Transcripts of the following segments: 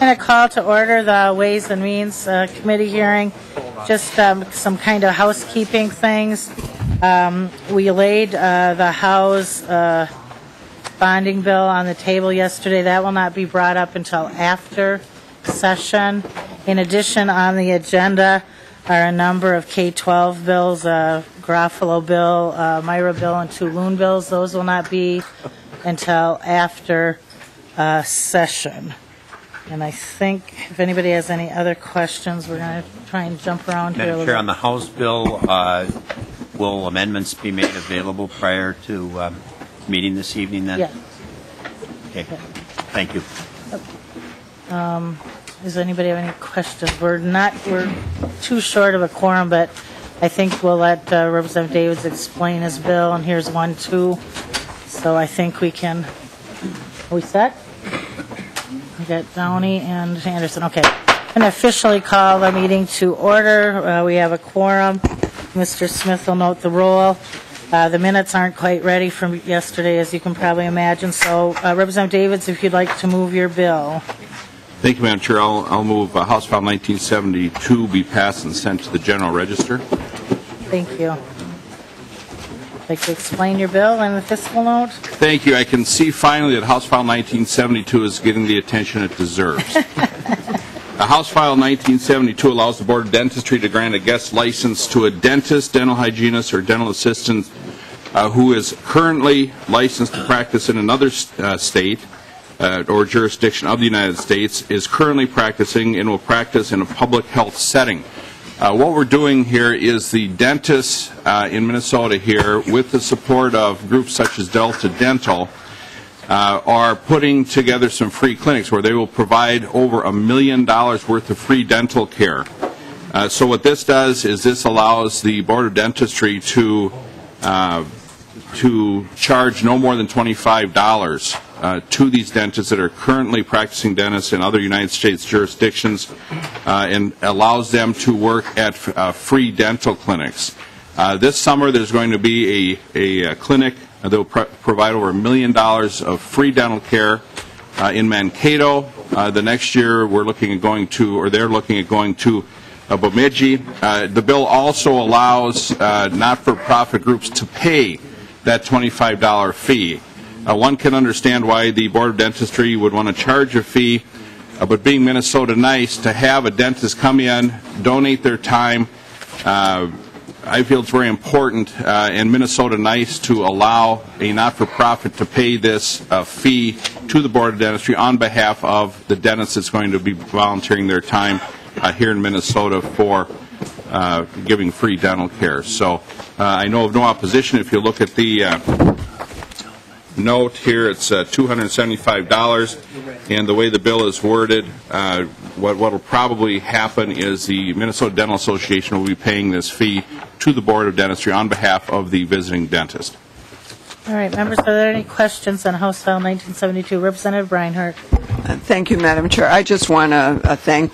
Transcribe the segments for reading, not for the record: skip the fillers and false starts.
going to call to order the Ways and Means Committee hearing. Just some kind of housekeeping things. We laid the House bonding bill on the table yesterday. That will not be brought up until after session. In addition, on the agenda are a number of K-12 bills, Garofalo bill, Myra bill, and 2 loon bills. Those will not be until after session. And I think if anybody has any other questions, we're going to try and jump around here a Madam little Chair, bit. on the House bill, will amendments be made available prior to meeting this evening then? Yeah. Okay. Thank you. Does anybody have any questions? We're too short of a quorum, but I think we'll let Representative Davids explain his bill, and here's one too. So I think we can. Are we set? We got Downey and Anderson. Okay. I'm going to officially call the meeting to order. We have a quorum. Mr. Smith will note the roll. The minutes aren't quite ready from yesterday, as you can probably imagine. So, Representative Davids, if you'd like to move your bill. Thank you, Madam Chair. I'll move House File 1972 be passed and sent to the General Register. Thank you. Like to explain your bill and the fiscal note? Thank you. I can see finally that House File 1972 is getting the attention it deserves. House File 1972 allows the Board of Dentistry to grant a guest license to a dentist, dental hygienist, or dental assistant who is currently licensed to practice in another state or jurisdiction of the United States, is currently practicing and will practice in a public health setting. What we're doing here is the dentists in Minnesota here, with the support of groups such as Delta Dental, are putting together some free clinics where they will provide over $1 million worth of free dental care. So what this does is this allows the Board of Dentistry to charge no more than $25 to these dentists that are currently practicing dentists in other United States jurisdictions, and allows them to work at free dental clinics. This summer there's going to be a clinic that will provide over $1 million of free dental care in Mankato. The next year we're looking at going to, or they're looking at going to Bemidji. The bill also allows not-for-profit groups to pay that $25 fee. One can understand why the Board of Dentistry would want to charge a fee, but being Minnesota nice, to have a dentist come in, donate their time, I feel it's very important in Minnesota nice to allow a not-for-profit to pay this fee to the Board of Dentistry on behalf of the dentist that's going to be volunteering their time here in Minnesota for giving free dental care. So I know of no opposition. If you look at the note here, it's $275, and the way the bill is worded, what will probably happen is the Minnesota Dental Association will be paying this fee to the Board of Dentistry on behalf of the visiting dentist. All right, members, are there any questions on House File 1972? Representative Reinhardt. Thank you, Madam Chair. I just want to thank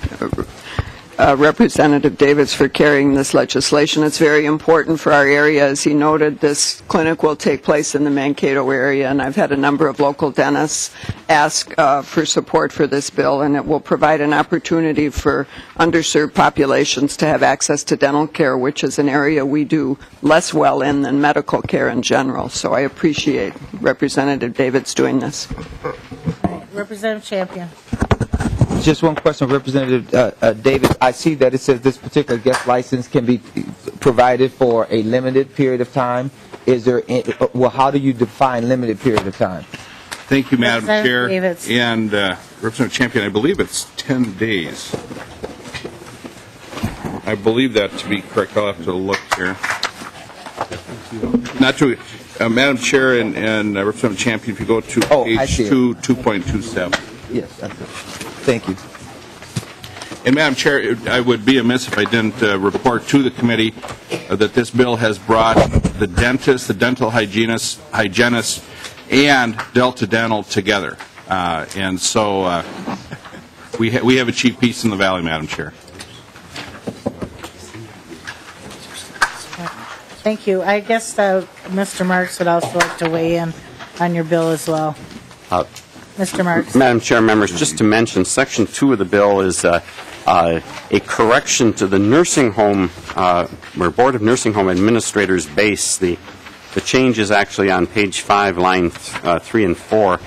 Representative Davids for carrying this legislation. It's very important for our area. As he noted, this clinic will take place in the Mankato area, and I've had a number of local dentists ask for support for this bill, and it will provide an opportunity for underserved populations to have access to dental care, which is an area we do less well in than medical care in general. So I appreciate Representative Davids doing this. All right, Representative Champion. Just one question, Representative Davis. I see that it says this particular guest license can be provided for a limited period of time. Is there? Well, how do you define limited period of time? Thank you, Madam Chair. Davids. And Representative Champion, I believe it's 10 days. I believe that to be correct. I'll have to look here. Not to, Madam Chair and Representative Champion, if you go to page 2.27. Yes, that's it. Thank you. And Madam Chair, I would be amiss if I didn't report to the committee that this bill has brought the dentist, the dental hygienist, and Delta Dental together. And so we have achieved peace in the Valley, Madam Chair. Thank you. I guess Mr. Marks would also like to weigh in on your bill as well. Mr. Marks. Madam Chair, members, just to mention, Section 2 of the bill is a correction to the nursing home, or Board of Nursing Home Administrators base. The change is actually on page 5, line 3 and 4,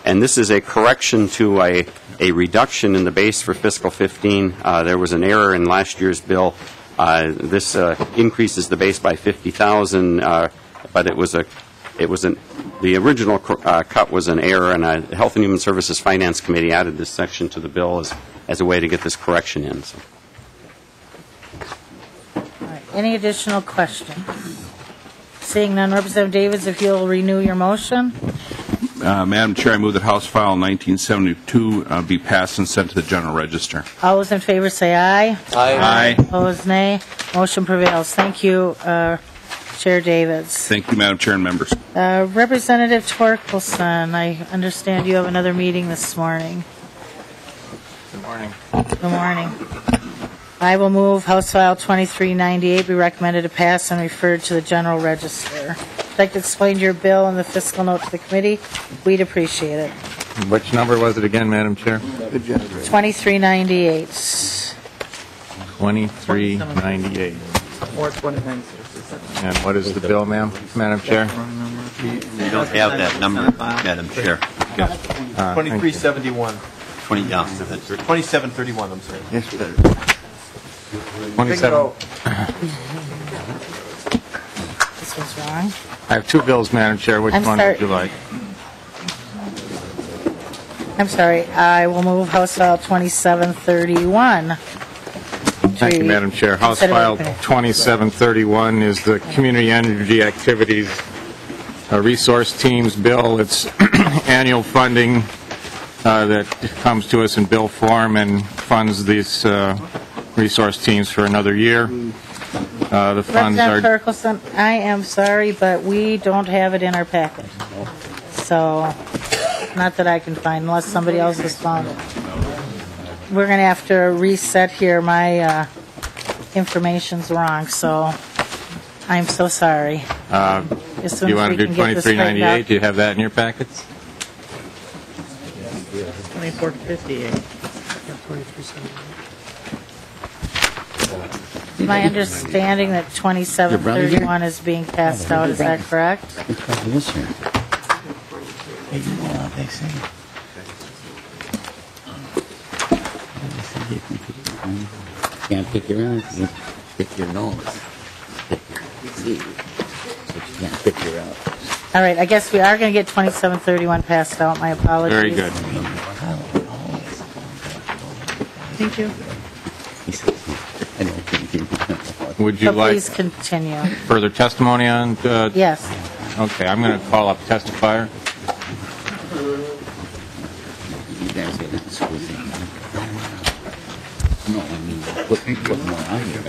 and this is a correction to a reduction in the base for fiscal 15. There was an error in last year's bill. This increases the base by $50,000, but the original cut was an error, and the Health and Human Services Finance Committee added this section to the bill as a way to get this correction in. So. All right. Any additional questions? Seeing none, Representative Davids, if you'll renew your motion. Madam Chair, I move that House File 1972 be passed and sent to the General Register. All those in favor say aye. Aye. Opposed, nay. Motion prevails. Thank you, Chair Davids. Thank you, Madam Chair and members. Representative Torkelson, I understand you have another meeting this morning. Good morning. Good morning. I will move House File 2398 be recommended to pass and referred to the General Register. If you'd like to explain your bill and the fiscal note to the committee, we'd appreciate it. Which number was it again, Madam Chair? 2398. 2398. And what is the bill, Madam Chair? We don't have that number, Madam Chair. 2371. 2731, I'm sorry. Yes, sir. 27. This one's wrong. I have two bills, Madam Chair. Which one would you like? I'm sorry. I will move House File 2731. Thank you, Madam Chair. House File 2731 is the Community Energy Activities Resource Teams bill. It's annual funding that comes to us in bill form and funds these resource teams for another year. The funds Representative are... Torkelson, I am sorry, but we don't have it in our packet. So, not that I can find, unless somebody else has found it. We're going to have to reset here. My information's wrong, so I'm so sorry. As soon you as want we to do can get this straightened 2398? out. Do you have that in your packets? 2458. My understanding that 2731 is being passed out, is that correct? Can't pick your eyes, you pick your nose. See, but you can't pick your eyes. All right, I guess we are going to get 2731 passed out. My apologies. Very good. Thank you. Would you So like please continue. further testimony on... Yes. Okay, I'm going to call up testifier. You guys are not squeezing. No, I mean, put more on here.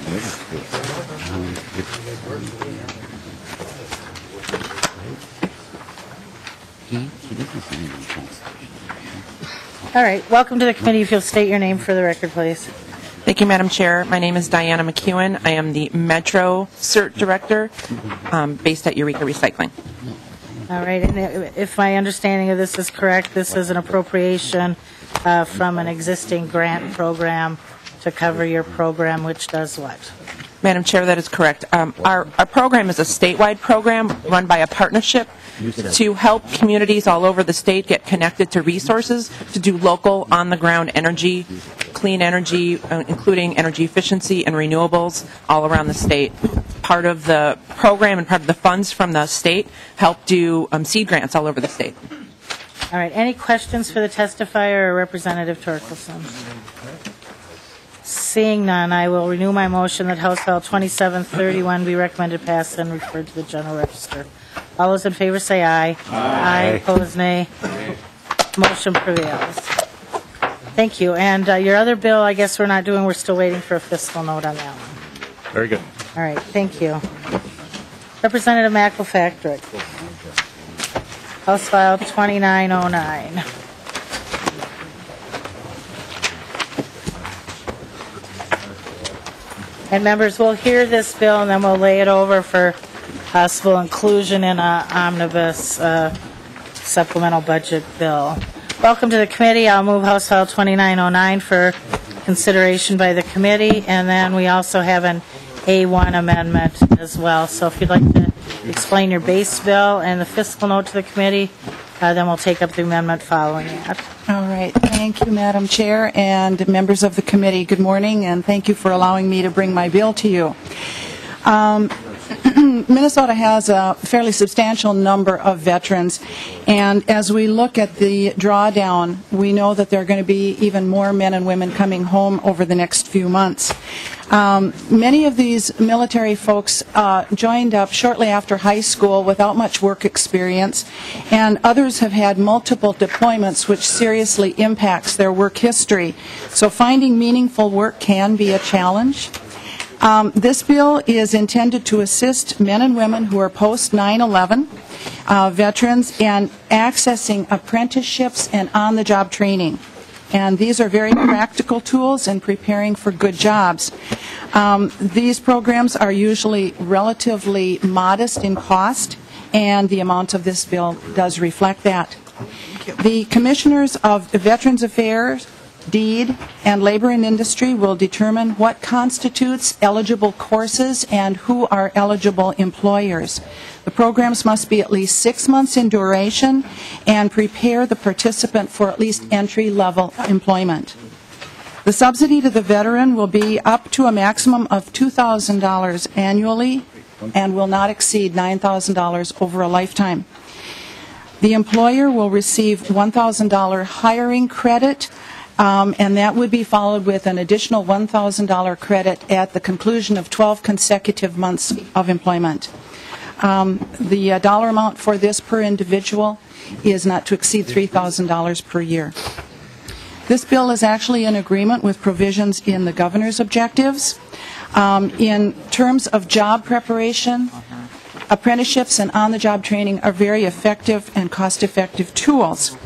He doesn't sign the Constitution. All right, welcome to the committee. If you'll state your name for the record, please. Thank you, Madam Chair. My name is Diana McEwen. I am the Metro CERT Director based at Eureka Recycling. All right, and if my understanding of this is correct, this is an appropriation from an existing grant program to cover your program, which does what? Madam Chair, that is correct. Our program is a statewide program run by a partnership to help communities all over the state get connected to resources to do local, on-the-ground energy, clean energy, including energy efficiency and renewables all around the state. Part of the program and part of the funds from the state help do seed grants all over the state. All right, any questions for the testifier or Representative Torkelson? Seeing none, I will renew my motion that House File 2731 be recommended passed and referred to the General Register. All those in favor say aye. Aye. Opposed, nay. Motion prevails. Thank you. And your other bill, I guess we're not doing, we're still waiting for a fiscal note on that one. Very good. All right, thank you. Representative McElfatrick. House File 2909. And members, we'll hear this bill and then we'll lay it over for possible inclusion in an omnibus supplemental budget bill. Welcome to the committee. I'll move House File 2909 for consideration by the committee, and then we also have an A1 amendment as well. So if you'd like to explain your base bill and the fiscal note to the committee, then we'll take up the amendment following that. All right. Thank you, Madam Chair, and members of the committee. Good morning, and thank you for allowing me to bring my bill to you. Minnesota has a fairly substantial number of veterans, and as we look at the drawdown, we know that there are going to be even more men and women coming home over the next few months. Many of these military folks joined up shortly after high school without much work experience, and others have had multiple deployments, which seriously impacts their work history. So finding meaningful work can be a challenge. This bill is intended to assist men and women who are post 9/11 veterans in accessing apprenticeships and on-the-job training. And these are very practical tools in preparing for good jobs. These programs are usually relatively modest in cost, and the amount of this bill does reflect that. The Commissioners of Veterans Affairs, Deed, and Labor and Industry will determine what constitutes eligible courses and who are eligible employers. The programs must be at least 6 months in duration and prepare the participant for at least entry-level employment. The subsidy to the veteran will be up to a maximum of $2,000 annually and will not exceed $9,000 over a lifetime. The employer will receive $1,000 hiring credit, and that would be followed with an additional $1,000 credit at the conclusion of 12 consecutive months of employment. The dollar amount for this per individual is not to exceed $3,000 per year. This bill is actually in agreement with provisions in the governor's objectives. In terms of job preparation, apprenticeships and on-the-job training are very effective and cost-effective tools.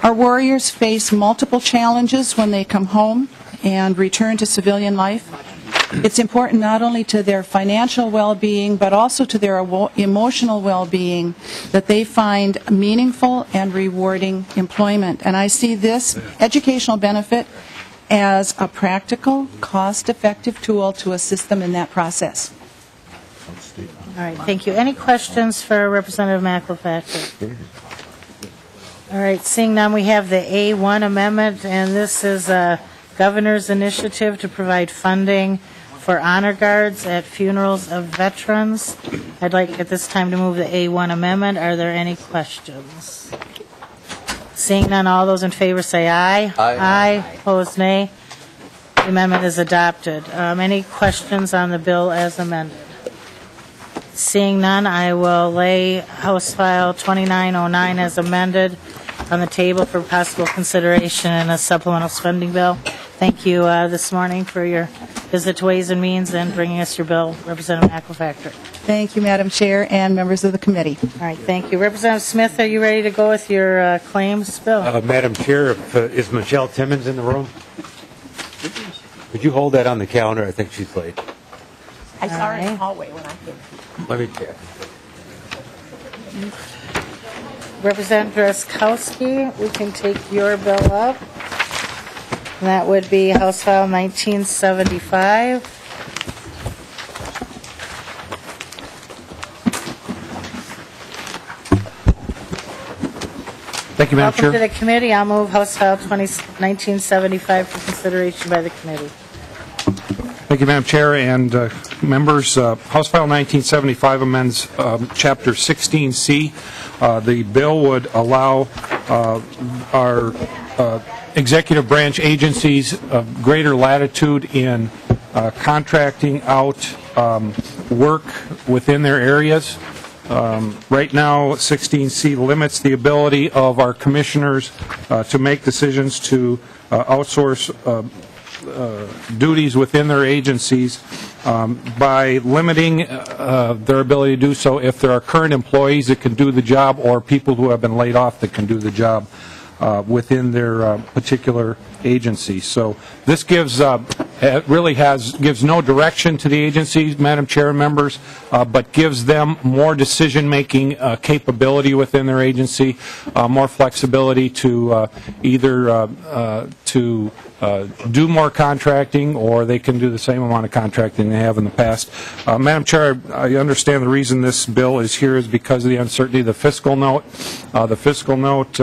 Our warriors face multiple challenges when they come home and return to civilian life. It's important not only to their financial well-being, but also to their emotional well-being that they find meaningful and rewarding employment. And I see this educational benefit as a practical, cost-effective tool to assist them in that process. All right, thank you. Any questions for Representative McElfatrick? All right, seeing none, we have the A1 amendment, and this is a governor's initiative to provide funding for honor guards at funerals of veterans. I'd like at this time to move the A1 amendment. Are there any questions? Seeing none, all those in favor say aye. Aye. Aye. Opposed, nay. The amendment is adopted. Any questions on the bill as amended? Seeing none, I will lay House File 2909 as amended on the table for possible consideration in a supplemental spending bill. Thank you this morning for your visit to Ways and Means and bringing us your bill, Representative McElfatrick. Thank you, Madam Chair, and members of the committee. All right, thank you. Representative Smith, are you ready to go with your claims bill? Madam Chair, is Michelle Timmons in the room? Could you hold that on the calendar? I think she's late. I saw her in the hallway when I came. Let me check. Representative Drazkowski, we can take your bill up. And that would be House File 1975. Thank you, Madam Chair. Welcome to the committee. I'll move House File 1975 for consideration by the committee. Thank you, Madam Chair and members. House File 1975 amends Chapter 16C. The bill would allow our executive branch agencies greater latitude in contracting out work within their areas. Right now, 16C limits the ability of our commissioners to make decisions to outsource duties within their agencies by limiting their ability to do so if there are current employees that can do the job or people who have been laid off that can do the job within their particular agency. So this gives really gives no direction to the agency, Madam Chair and members, but gives them more decision-making capability within their agency, more flexibility to either do more contracting, or they can do the same amount of contracting they have in the past. Madam Chair, I understand the reason this bill is here is because of the uncertainty of the fiscal note. The fiscal note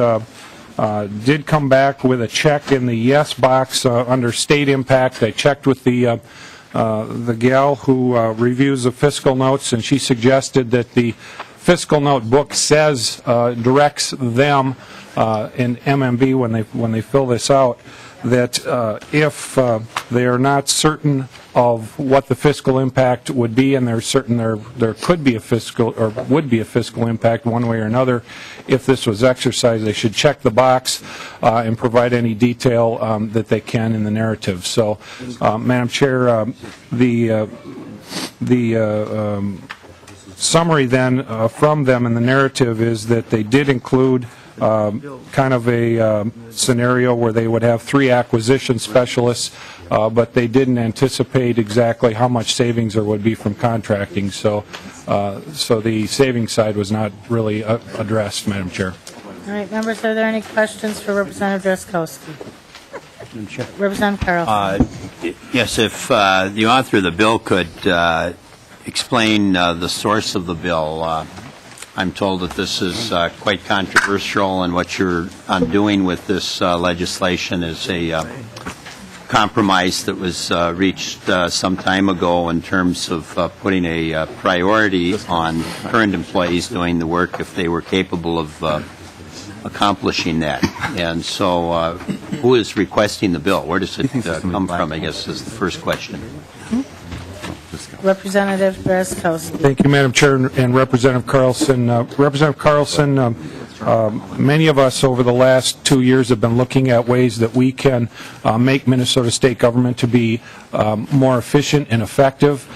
did come back with a check in the yes box under state impact. I checked with the gal who reviews the fiscal notes, and she suggested that the fiscal note book says, directs them in MMB when they fill this out, that if they are not certain of what the fiscal impact would be, and they're certain there could be a fiscal, or would be a fiscal impact one way or another, if this was exercised, they should check the box and provide any detail that they can in the narrative. So, Madam Chair, the summary then from them in the narrative is that they did include kind of a scenario where they would have 3 acquisition specialists, but they didn't anticipate exactly how much savings there would be from contracting. So the savings side was not really addressed, Madam Chair. All right, members, are there any questions for Representative Drazkowski? Representative Carlson. Yes, if the author of the bill could explain the source of the bill. I'm told that this is quite controversial, and what you're undoing with this legislation is a compromise that was reached some time ago in terms of putting a priority on current employees doing the work if they were capable of accomplishing that. And so who is requesting the bill? Where does it come from, I guess, is the first question. Representative Drazkowski. Thank you, Madam Chair, and Representative Carlson. Representative Carlson, many of us over the last 2 years have been looking at ways that we can make Minnesota state government to be more efficient and effective.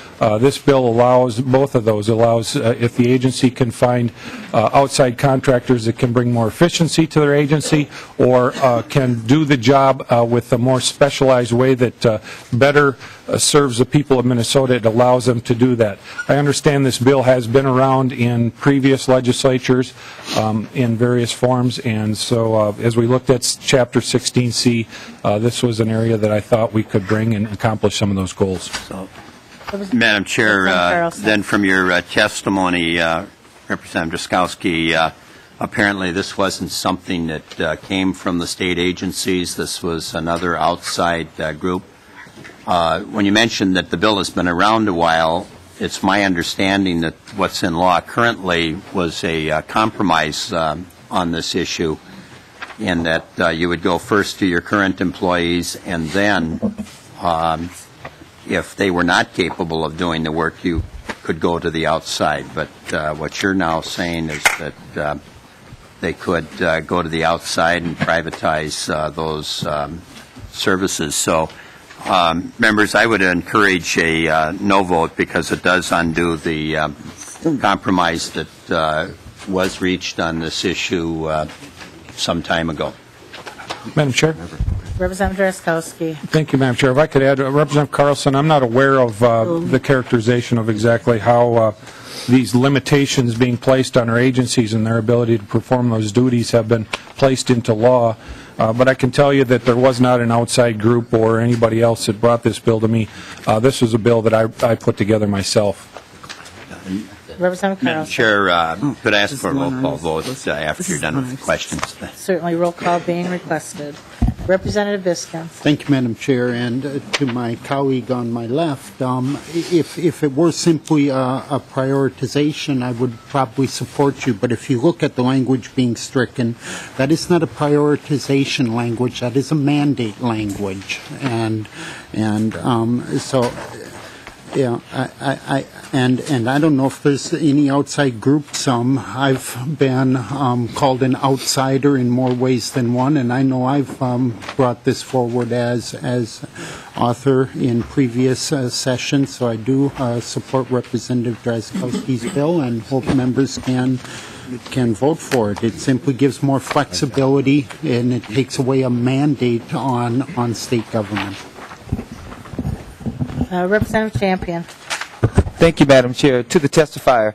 This bill allows both of those. Allows if the agency can find outside contractors that can bring more efficiency to their agency, or can do the job with a more specialized way that better serves the people of Minnesota, it allows them to do that. I understand this bill has been around in previous legislatures in various forms, and so as we looked at Chapter 16C, this was an area that I thought we could bring and accomplish some of those goals. So, Madam Chair, then from your testimony, Representative Drazkowski, apparently this wasn't something that came from the state agencies. This was another outside group. When you mentioned that the bill has been around a while, it's my understanding that what's in law currently was a compromise on this issue, in that you would go first to your current employees, and then if they were not capable of doing the work, you could go to the outside. But what you're now saying is that they could go to the outside and privatize those services. So, members, I would encourage a no vote, because it does undo the compromise that was reached on this issue some time ago. Madam Chair. Representative Drazkowski. Thank you, Madam Chair. If I could add, Representative Carlson, I'm not aware of the characterization of exactly how these limitations being placed on our agencies and their ability to perform those duties have been placed into law. But I can tell you that there was not an outside group or anybody else that brought this bill to me. This was a bill that I put together myself. Representative Carlson. Madam Chair, could I ask for a roll call vote after you're done with the questions? Certainly, roll call being requested. Representative Biskins. Thank you, Madam Chair, and to my colleague on my left, if it were simply a prioritization, I would probably support you, but if you look at the language being stricken, that is not a prioritization language, that is a mandate language, and so yeah, and I don't know if there's any outside groups. I've been called an outsider in more ways than one, and I know I've brought this forward as author in previous sessions. So I do support Representative Drazkowski's bill, and hope members can vote for it. It simply gives more flexibility, and it takes away a mandate on state government. Representative Champion. Thank you, Madam Chair. To the testifier,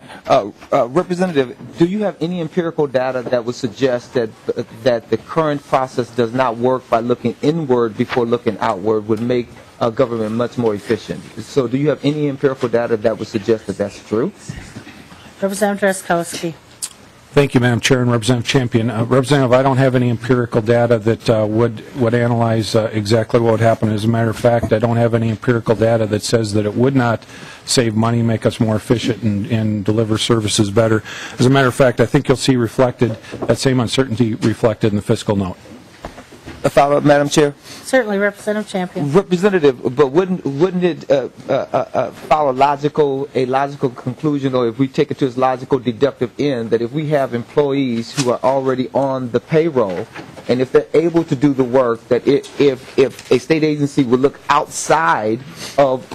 Representative, do you have any empirical data that would suggest that the current process does not work by looking inward before looking outward would make government much more efficient? So do you have any empirical data that would suggest that that's true? Representative Drazkowski. Thank you, Madam Chair, and Representative Champion. Representative, I don't have any empirical data that would analyze exactly what would happen. As a matter of fact, I don't have any empirical data that says that it would not save money, make us more efficient, and deliver services better. As a matter of fact, I think you'll see reflected that same uncertainty reflected in the fiscal note. A follow-up, Madam Chair? Certainly, Representative Champion. Representative, but wouldn't it follow a logical conclusion, or if we take it to its logical deductive end, that if we have employees who are already on the payroll, and if they're able to do the work, that if a state agency would look outside of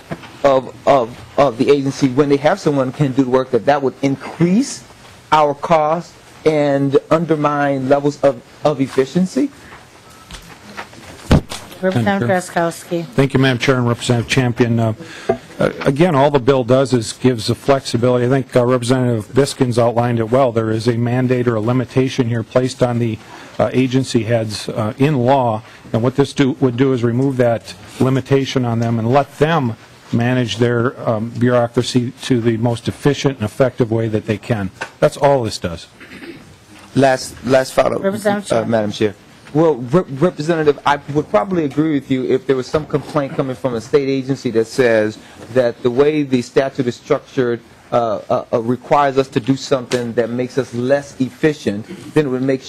the agency when they have someone who can do the work, that would increase our costs and undermine levels of efficiency? Representative Drazkowski. Thank you, Madam Chair, and Representative Champion. Again, all the bill does is gives the flexibility. I think Representative Biskins outlined it well. There is a mandate or a limitation here placed on the agency heads in law, and what this would do is remove that limitation on them and let them manage their bureaucracy to the most efficient and effective way that they can. That's all this does. Last follow-up, Madam Chair. Well, Representative, I would probably agree with you if there was some complaint coming from a state agency that says that the way the statute is structured requires us to do something that makes us less efficient, then it would make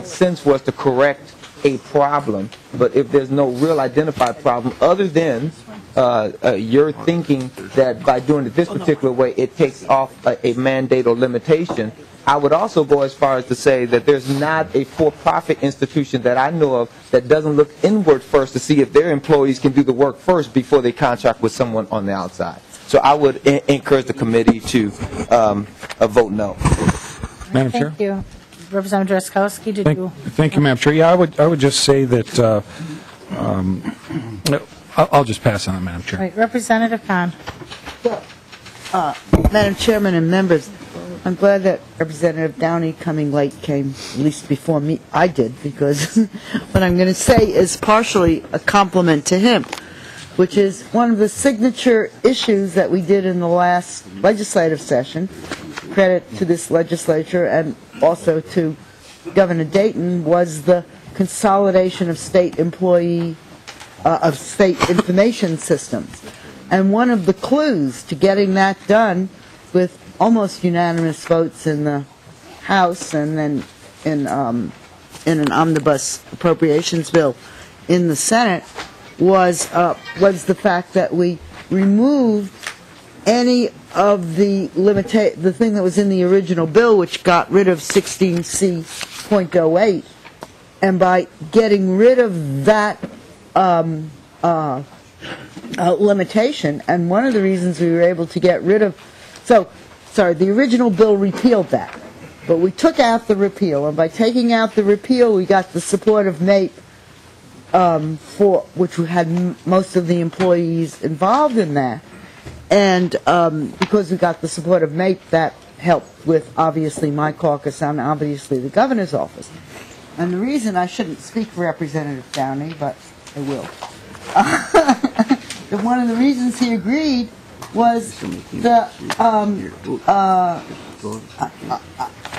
sense for us to correct a problem. But if there's no real identified problem, other than you're thinking that by doing it this particular way, it takes off a mandate or limitation, I would also go as far as to say that there's not a for-profit institution that I know of that doesn't look inward first to see if their employees can do the work first before they contract with someone on the outside. So I would encourage the committee to vote no. Madam Chair? Thank you. Representative Drazkowski, Thank you, Madam Chair. Yeah, I would just say that I'll just pass on it, Madam Chair. Right. Representative Khan. Madam Chairman and members, I'm glad that Representative Downey, coming late, came at least before me. I did, because what I'm going to say is partially a compliment to him, which is one of the signature issues that we did in the last legislative session. Credit to this legislature and also to Governor Dayton, was the consolidation of state state information systems. And one of the clues to getting that done with almost unanimous votes in the House and then in an omnibus appropriations bill in the Senate was the fact that we removed any of the thing that was in the original bill, which got rid of 16C.08, and by getting rid of that limitation, and one of the reasons we were able to get rid of, the original bill repealed that, but we took out the repeal, and by taking out the repeal, we got the support of MAPE, which we had most of the employees involved in that, and because we got the support of MAPE, that helped with obviously my caucus and obviously the governor's office. And the reason I shouldn't speak for Representative Downey, but I will. One of the reasons he agreed was the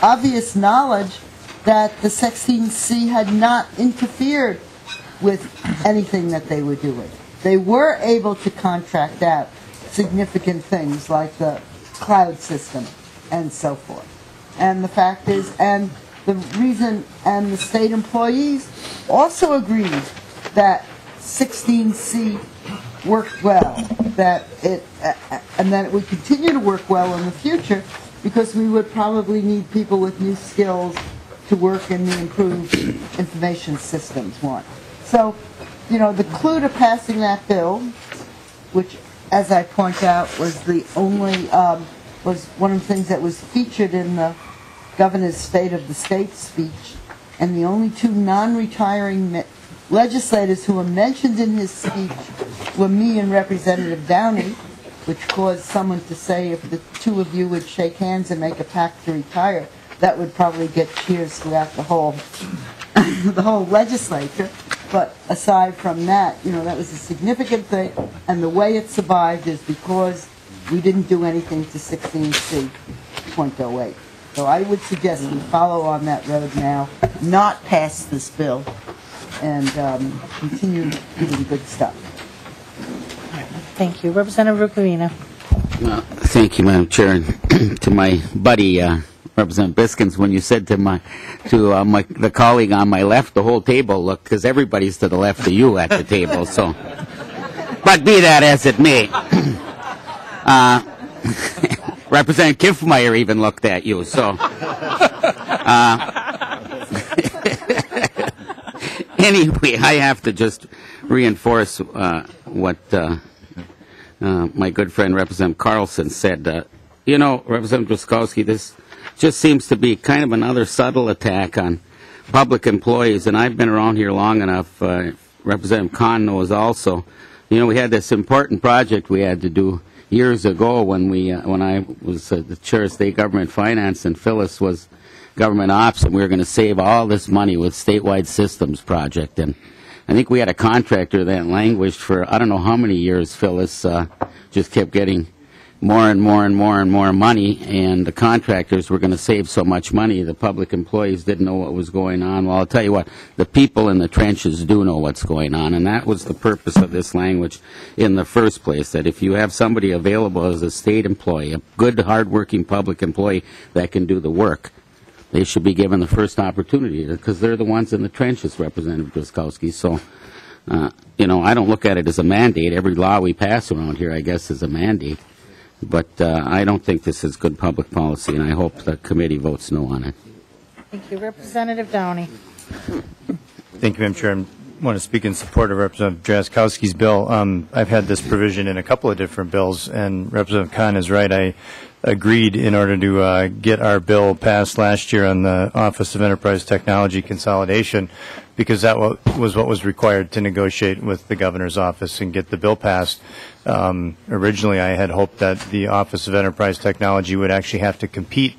obvious knowledge that the 16C had not interfered with anything that they were doing. They were able to contract out significant things like the cloud system and so forth. And the fact is, and the reason, and the state employees also agreed that 16C worked well, that it, and that it would continue to work well in the future, because we would probably need people with new skills to work in the improved information systems one. So, the clue to passing that bill, which, as I point out, was the only, was one of the things that was featured in the governor's State of the State speech, and the only two non-retiring legislators who were mentioned in his speech were me and Representative Downey, which caused someone to say if the two of you would shake hands and make a pact to retire, that would probably get cheers throughout the whole the whole legislature. But aside from that, that was a significant thing, and the way it survived is because we didn't do anything to 16C .08. So I would suggest we follow on that road now, not pass this bill, and continue doing good stuff. Thank you. Representative Rucavina. Thank you, Madam Chair. And to my buddy, Representative Biskins, when you said to the colleague on my left, the whole table, look, because everybody's to the left of you at the table, so. But be that as it may. Representative Kiffmeyer even looked at you, so. Anyway, I have to just reinforce what my good friend Representative Carlson said. Representative Drazkowski, this just seems to be kind of another subtle attack on public employees, and I've been around here long enough. Representative Kahn knows also. We had this important project we had to do years ago when I was the chair of state government finance and Phyllis was government ops, and we were going to save all this money with statewide systems project. And I think we had a contractor that languished for I don't know how many years. Phyllis just kept getting more and more and more and more money, and the contractors were going to save so much money, the public employees didn't know what was going on. Well, I'll tell you what, the people in the trenches do know what's going on, and that was the purpose of this language in the first place, that if you have somebody available as a state employee, a good, hard-working public employee that can do the work, they should be given the first opportunity, because they're the ones in the trenches, Representative Drazkowski. So, I don't look at it as a mandate. Every law we pass around here, I guess, is a mandate. But I don't think this is good public policy, and I hope the committee votes no on it. Thank you. Representative Downey. Thank you, Madam Chair. I want to speak in support of Representative Drazkowski's bill. I've had this provision in a couple of different bills, and Representative Kahn is right. I agreed in order to get our bill passed last year on the Office of Enterprise Technology Consolidation, because that was what was required to negotiate with the governor's office and get the bill passed. Originally, I had hoped that the Office of Enterprise Technology would actually have to compete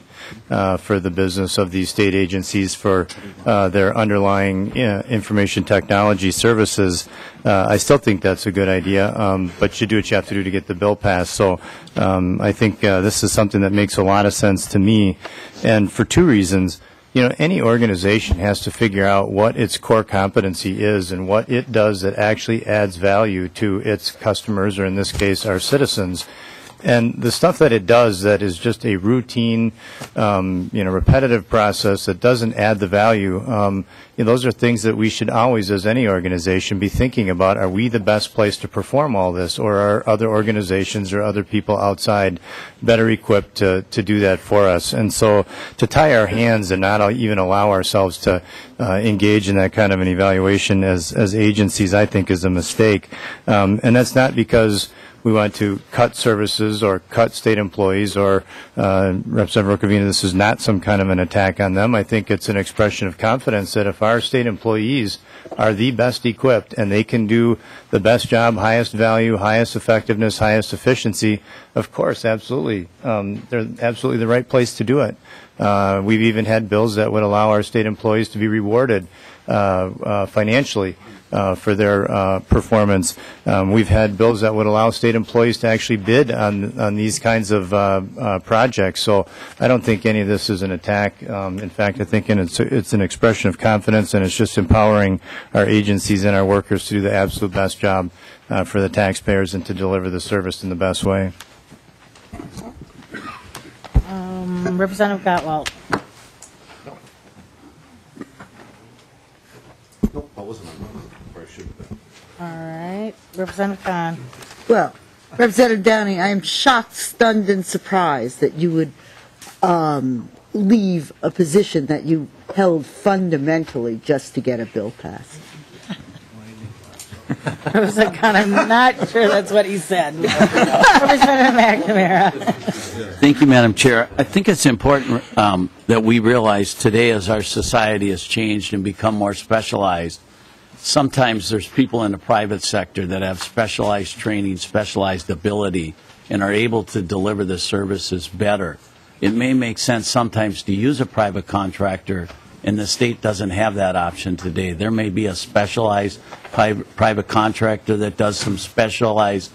for the business of these state agencies for their underlying information technology services. I still think that's a good idea, but you do what you have to do to get the bill passed. So I think this is something that makes a lot of sense to me, and for two reasons. Any organization has to figure out what its core competency is and what it does that actually adds value to its customers, or in this case, our citizens. And the stuff that it does that is just a routine, repetitive process that doesn't add the value, those are things that we should always, as any organization, be thinking about. Are we the best place to perform all this, or are other organizations or other people outside better equipped to do that for us? And so to tie our hands and not even allow ourselves to engage in that kind of an evaluation as agencies, I think, is a mistake. And that's not because we want to cut services or cut state employees, or Representative Rukavina, this is not some kind of an attack on them. I think it's an expression of confidence that if our state employees are the best equipped and they can do the best job, highest value, highest effectiveness, highest efficiency, of course, absolutely, they're absolutely the right place to do it. We've even had bills that would allow our state employees to be rewarded financially for their performance. We've had bills that would allow state employees to actually bid on these kinds of projects. So I don't think any of this is an attack. In fact, I think it's an expression of confidence, and it's just empowering our agencies and our workers to do the absolute best job for the taxpayers and to deliver the service in the best way. Representative Gottwald. Nope, that wasn't on where I should have been. All right. Representative Kahn. Well, Representative Downey, I am shocked, stunned, and surprised that you would leave a position that you held fundamentally just to get a bill passed. Representative Kahn, I'm not sure that's what he said. Representative McNamara. Thank you, Madam Chair. I think it's important that we realize today, as our society has changed and become more specialized, sometimes there's people in the private sector that have specialized training, specialized ability, and are able to deliver the services better. It may make sense sometimes to use a private contractor, and the state doesn't have that option today. There may be a specialized private contractor that does some specialized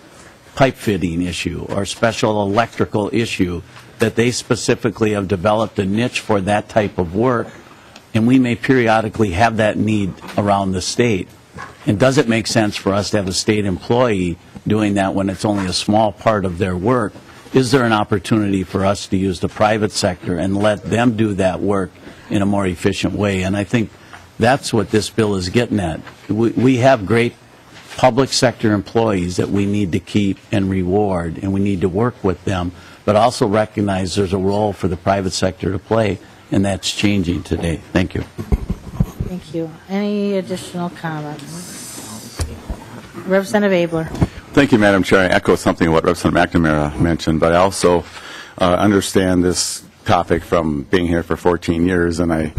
pipe fitting issue or special electrical issue that they specifically have developed a niche for that type of work, and we may periodically have that need around the state. And does it make sense for us to have a state employee doing that when it's only a small part of their work? Is there an opportunity for us to use the private sector and let them do that work in a more efficient way? And I think that's what this bill is getting at. We have great public sector employees that we need to keep and reward, and we need to work with them, but also recognize there's a role for the private sector to play, and that's changing today. Thank you. Thank you. Any additional comments? Representative Abler. Thank you, Madam Chair. I echo something of what Representative McNamara mentioned, but I also understand this topic from being here for 14 years, and I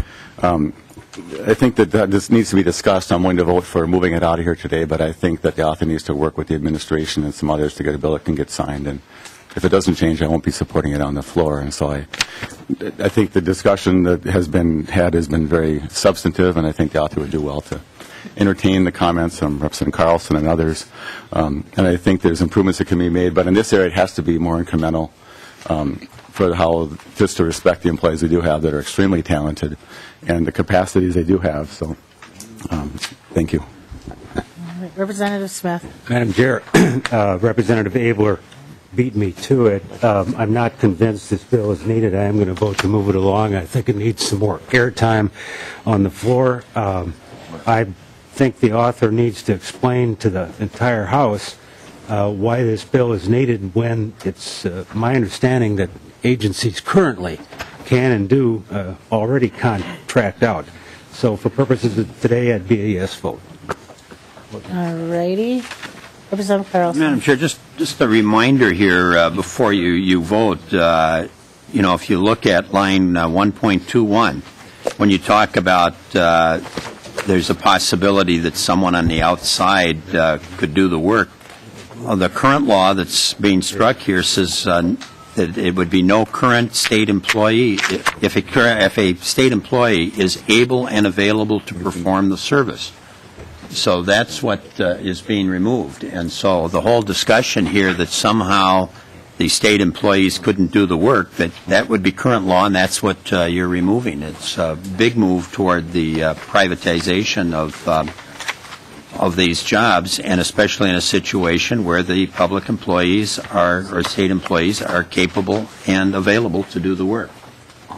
think that this needs to be discussed. I'm willing to vote for moving it out of here today, but I think that the author needs to work with the administration and some others to get a bill that can get signed. And if it doesn't change, I won't be supporting it on the floor. And so I think the discussion that has been had has been very substantive, and I think the author would do well to entertain the comments from Representative Carlson and others. And I think there's improvements that can be made, but in this area it has to be more incremental for how just to respect the employees we do have that are extremely talented and the capacities they do have. So thank you. Representative Smith. Madam Chair, Representative Abler beat me to it. I'm not convinced this bill is needed. I am going to vote to move it along. I think it needs some more airtime on the floor. I think the author needs to explain to the entire House why this bill is needed when it's my understanding that agencies currently can and do already contract out. So for purposes of today, I'd be a yes vote. All righty. Representative Carlson. Madam Chair, just a reminder here before you vote. If you look at line 1.21, when you talk about there's a possibility that someone on the outside could do the work. The current law that's being struck here says that it would be no current state employee if a state employee is able and available to perform the service. So that's what is being removed. And so the whole discussion here that somehow the state employees couldn't do the work, that would be current law, and that's what you're removing. It's a big move toward the privatization of these jobs, and especially in a situation where the public employees or state employees are capable and available to do the work.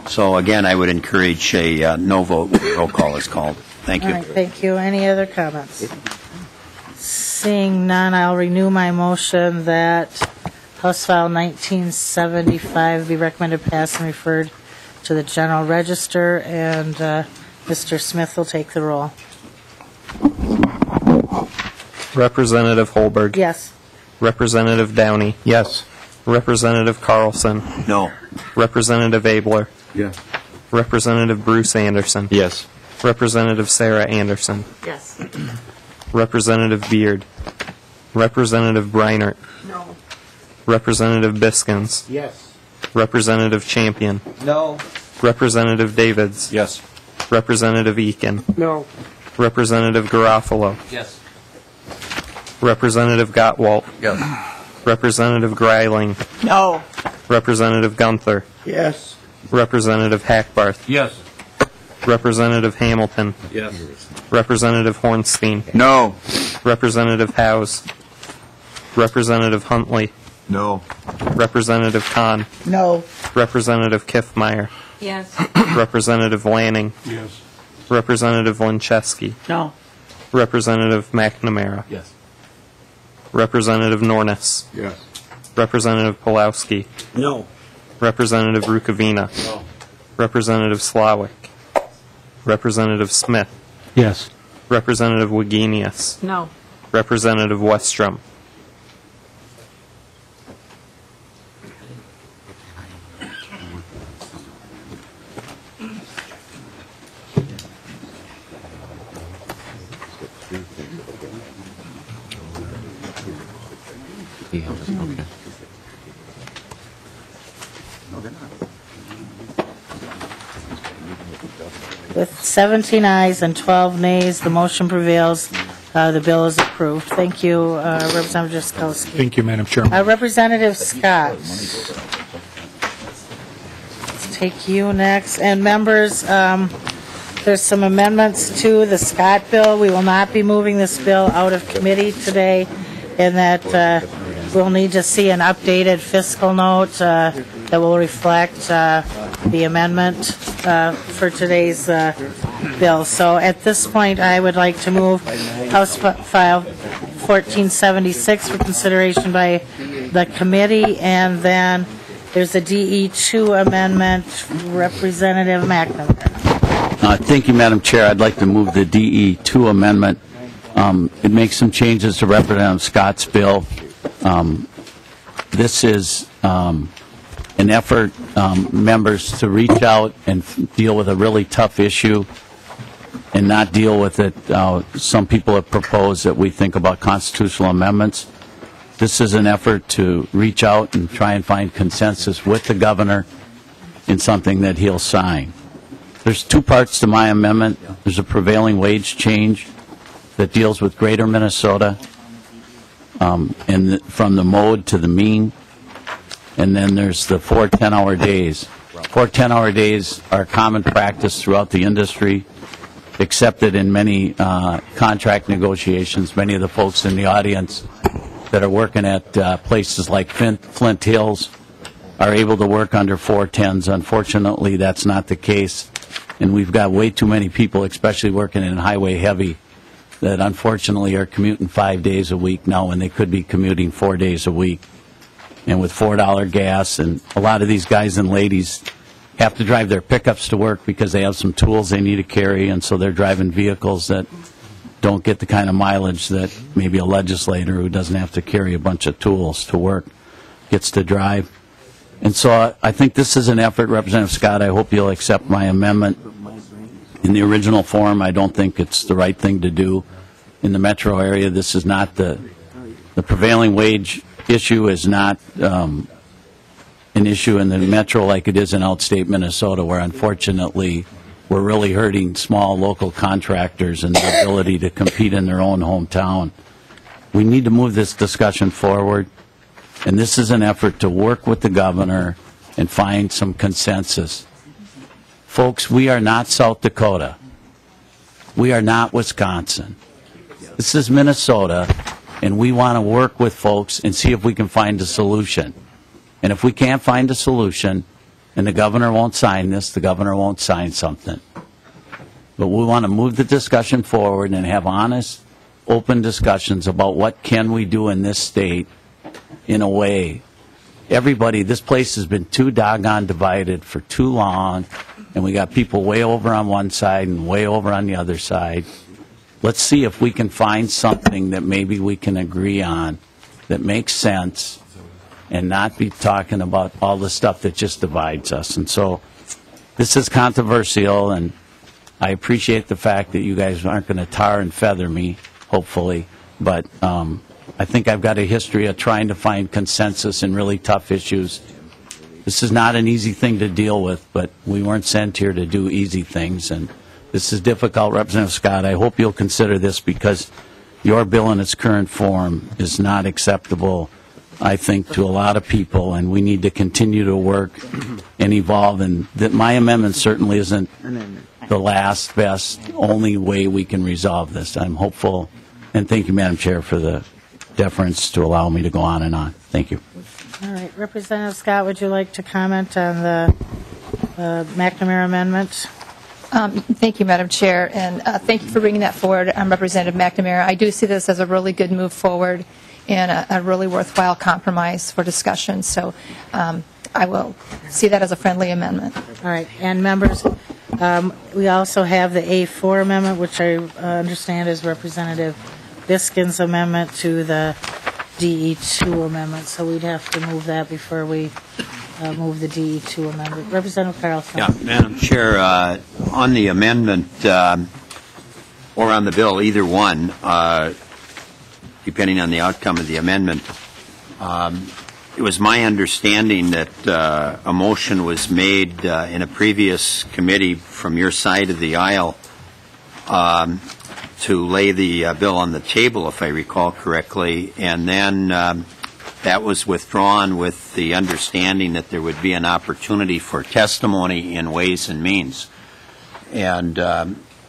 So again, I would encourage a no vote when the roll call is called. Thank you. All right, thank you. Any other comments? Seeing none, I'll renew my motion that House File 1975 be recommended passed and referred to the General Register, and Mr. Smith will take the roll. Representative Holberg. Yes. Representative Downey. Yes. Representative Carlson. No. Representative Abler. Yes. Representative Bruce Anderson. Yes. Representative Sarah Anderson. Yes. Representative Beard. Representative Breinert. No. Representative Biskins. Yes. Representative Champion. No. Representative Davids. Yes. Representative Eakin. No. Representative Garofalo. Yes. Representative Gottwalt. Yes. Representative Greiling. No. Representative Gunther. Yes. Representative Hackbarth. Yes. Representative Hamilton. Yes. Representative Hornstein. No. Representative House. Representative Huntley. No. Representative Kahn. No. Representative Kiffmeyer. Yes. Representative Lanning. Yes. Representative Lincheski. No. Representative McNamara. Yes. Representative Nornis. Yes. Representative Pulowski. No. Representative Rukavina. No. Representative Slawick. Representative Smith. Yes. Representative Wagenius. No. Representative Westrom. Okay. With 17 ayes and 12 nays, the motion prevails. The bill is approved. Thank you, Representative Drazkowski. Thank you, Madam Chairman. Representative Scott. Let's take you next. And members, there's some amendments to the Scott bill. We will not be moving this bill out of committee today, in that we'll need to see an updated fiscal note that will reflect the amendment for today's bill. So at this point, I would like to move House File 1476 for consideration by the committee, and then there's a DE2 amendment. Representative McNamara. Thank you, Madam Chair. I'd like to move the DE2 amendment. It makes some changes to Representative Scott's bill. This is an effort, members, to reach out and deal with a really tough issue and not deal with it. Some people have proposed that we think about constitutional amendments. This is an effort to reach out and try and find consensus with the governor in something that he'll sign. There's two parts to my amendment. There's a prevailing wage change that deals with greater Minnesota, and from the mode to the mean. And then there's the 4 10-hour days. 4 10-hour days are common practice throughout the industry, accepted in many contract negotiations. Many of the folks in the audience that are working at places like Flint Hills are able to work under 410s. Unfortunately, that's not the case. And we've got way too many people, especially working in highway heavy, that unfortunately are commuting 5 days a week now when they could be commuting 4 days a week. And with $4 gas, and a lot of these guys and ladies have to drive their pickups to work because they have some tools they need to carry, and so they're driving vehicles that don't get the kind of mileage that maybe a legislator who doesn't have to carry a bunch of tools to work gets to drive. And so I think this is an effort, Representative Scott. I hope you'll accept my amendment. In the original form, I don't think it's the right thing to do in the metro area. This is not the prevailing wage issue is not an issue in the metro like it is in outstate Minnesota, where unfortunately we're really hurting small local contractors and their ability to compete in their own hometown. We need to move this discussion forward, and this is an effort to work with the governor and find some consensus. Folks, we are not South Dakota. We are not Wisconsin. This is Minnesota, and we want to work with folks and see if we can find a solution. And if we can't find a solution, and the governor won't sign this, the governor won't sign something. But we want to move the discussion forward and have honest, open discussions about what can we do in this state in a way. Everybody, this place has been too doggone divided for too long, and we got people way over on one side and way over on the other side. Let's see if we can find something that maybe we can agree on that makes sense and not be talking about all the stuff that just divides us. And so this is controversial, and I appreciate the fact that you guys aren't going to tar and feather me, hopefully, but I think I've got a history of trying to find consensus in really tough issues. This is not an easy thing to deal with, but we weren't sent here to do easy things, and this is difficult. Representative Scott, I hope you'll consider this, because your bill in its current form is not acceptable, I think, to a lot of people, and we need to continue to work and evolve. And that my amendment certainly isn't the last, best, only way we can resolve this. I'm hopeful, and thank you, Madam Chair, for the deference to allow me to go on and on. Thank you. All right, Representative Scott, would you like to comment on the McNamara amendment? Thank you, Madam Chair, and thank you for bringing that forward, Representative McNamara. I do see this as a really good move forward and a really worthwhile compromise for discussion, so I will see that as a friendly amendment. All right, and members, we also have the A4 amendment, which I understand is Representative Biskin's amendment to the DE2 amendment, so we'd have to move that before we move the DE2 amendment. Representative Carlson. Yeah, Madam Chair, on the amendment or on the bill, either one, depending on the outcome of the amendment, It was my understanding that a motion was made in a previous committee from your side of the aisle to lay the bill on the table, if I recall correctly, and then that was withdrawn with the understanding that there would be an opportunity for testimony in Ways and Means. And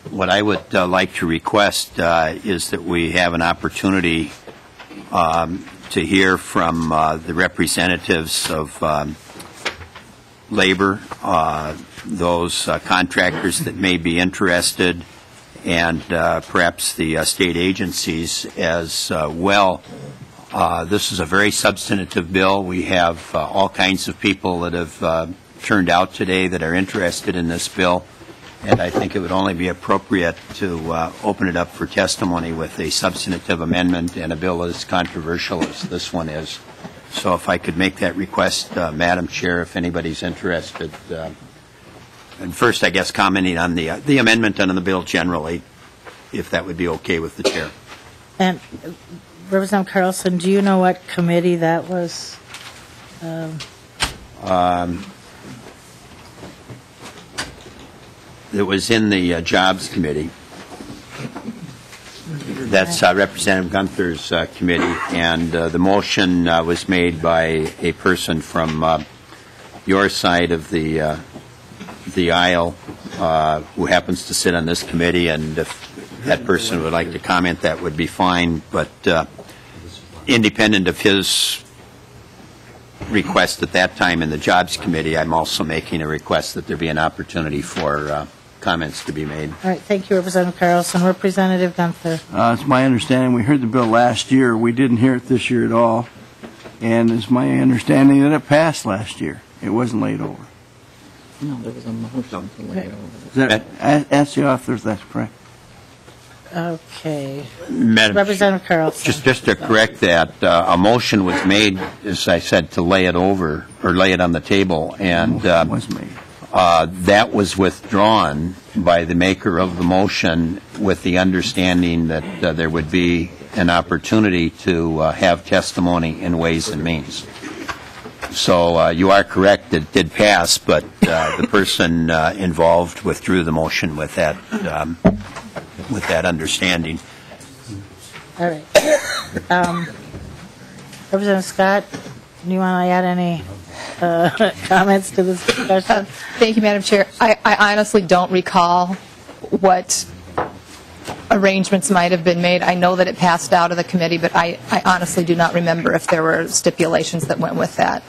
what I would like to request is that we have an opportunity to hear from the representatives of labor, those contractors that may be interested, and perhaps the state agencies as well. This is a very substantive bill. We have all kinds of people that have turned out today that are interested in this bill, and I think it would only be appropriate to open it up for testimony with a substantive amendment and a bill as controversial as this one is. So if I could make that request, Madam Chair, if anybody's interested. And first, I guess, commenting on the amendment and on the bill generally, if that would be okay with the Chair. And Representative Carlson, do you know what committee that was? It was in the Jobs Committee. That's Representative Gunther's committee, and the motion was made by a person from your side of the aisle who happens to sit on this committee, and if that person would like to comment, that would be fine, but independent of his request at that time in the Jobs Committee, I'm also making a request that there be an opportunity for comments to be made. All right, thank you, Representative Carlson. Representative Gunther. It's my understanding we heard the bill last year. We didn't hear it this year at all. And it's my understanding that it passed last year. It wasn't laid over. No, there was a motion to lay it over. Is that, ask the author if that's correct. Okay. Madam Representative Carlson. Just to correct that, a motion was made, as I said, to lay it over, or lay it on the table, and was made. That was withdrawn by the maker of the motion with the understanding that there would be an opportunity to have testimony in Ways and Means. So you are correct, it did pass, but the person involved withdrew the motion with that understanding. All right. Representative Scott, do you want to add any comments to this discussion? Thank you, Madam Chair. I honestly don't recall what arrangements might have been made. I know that it passed out of the committee, but I honestly do not remember if there were stipulations that went with that.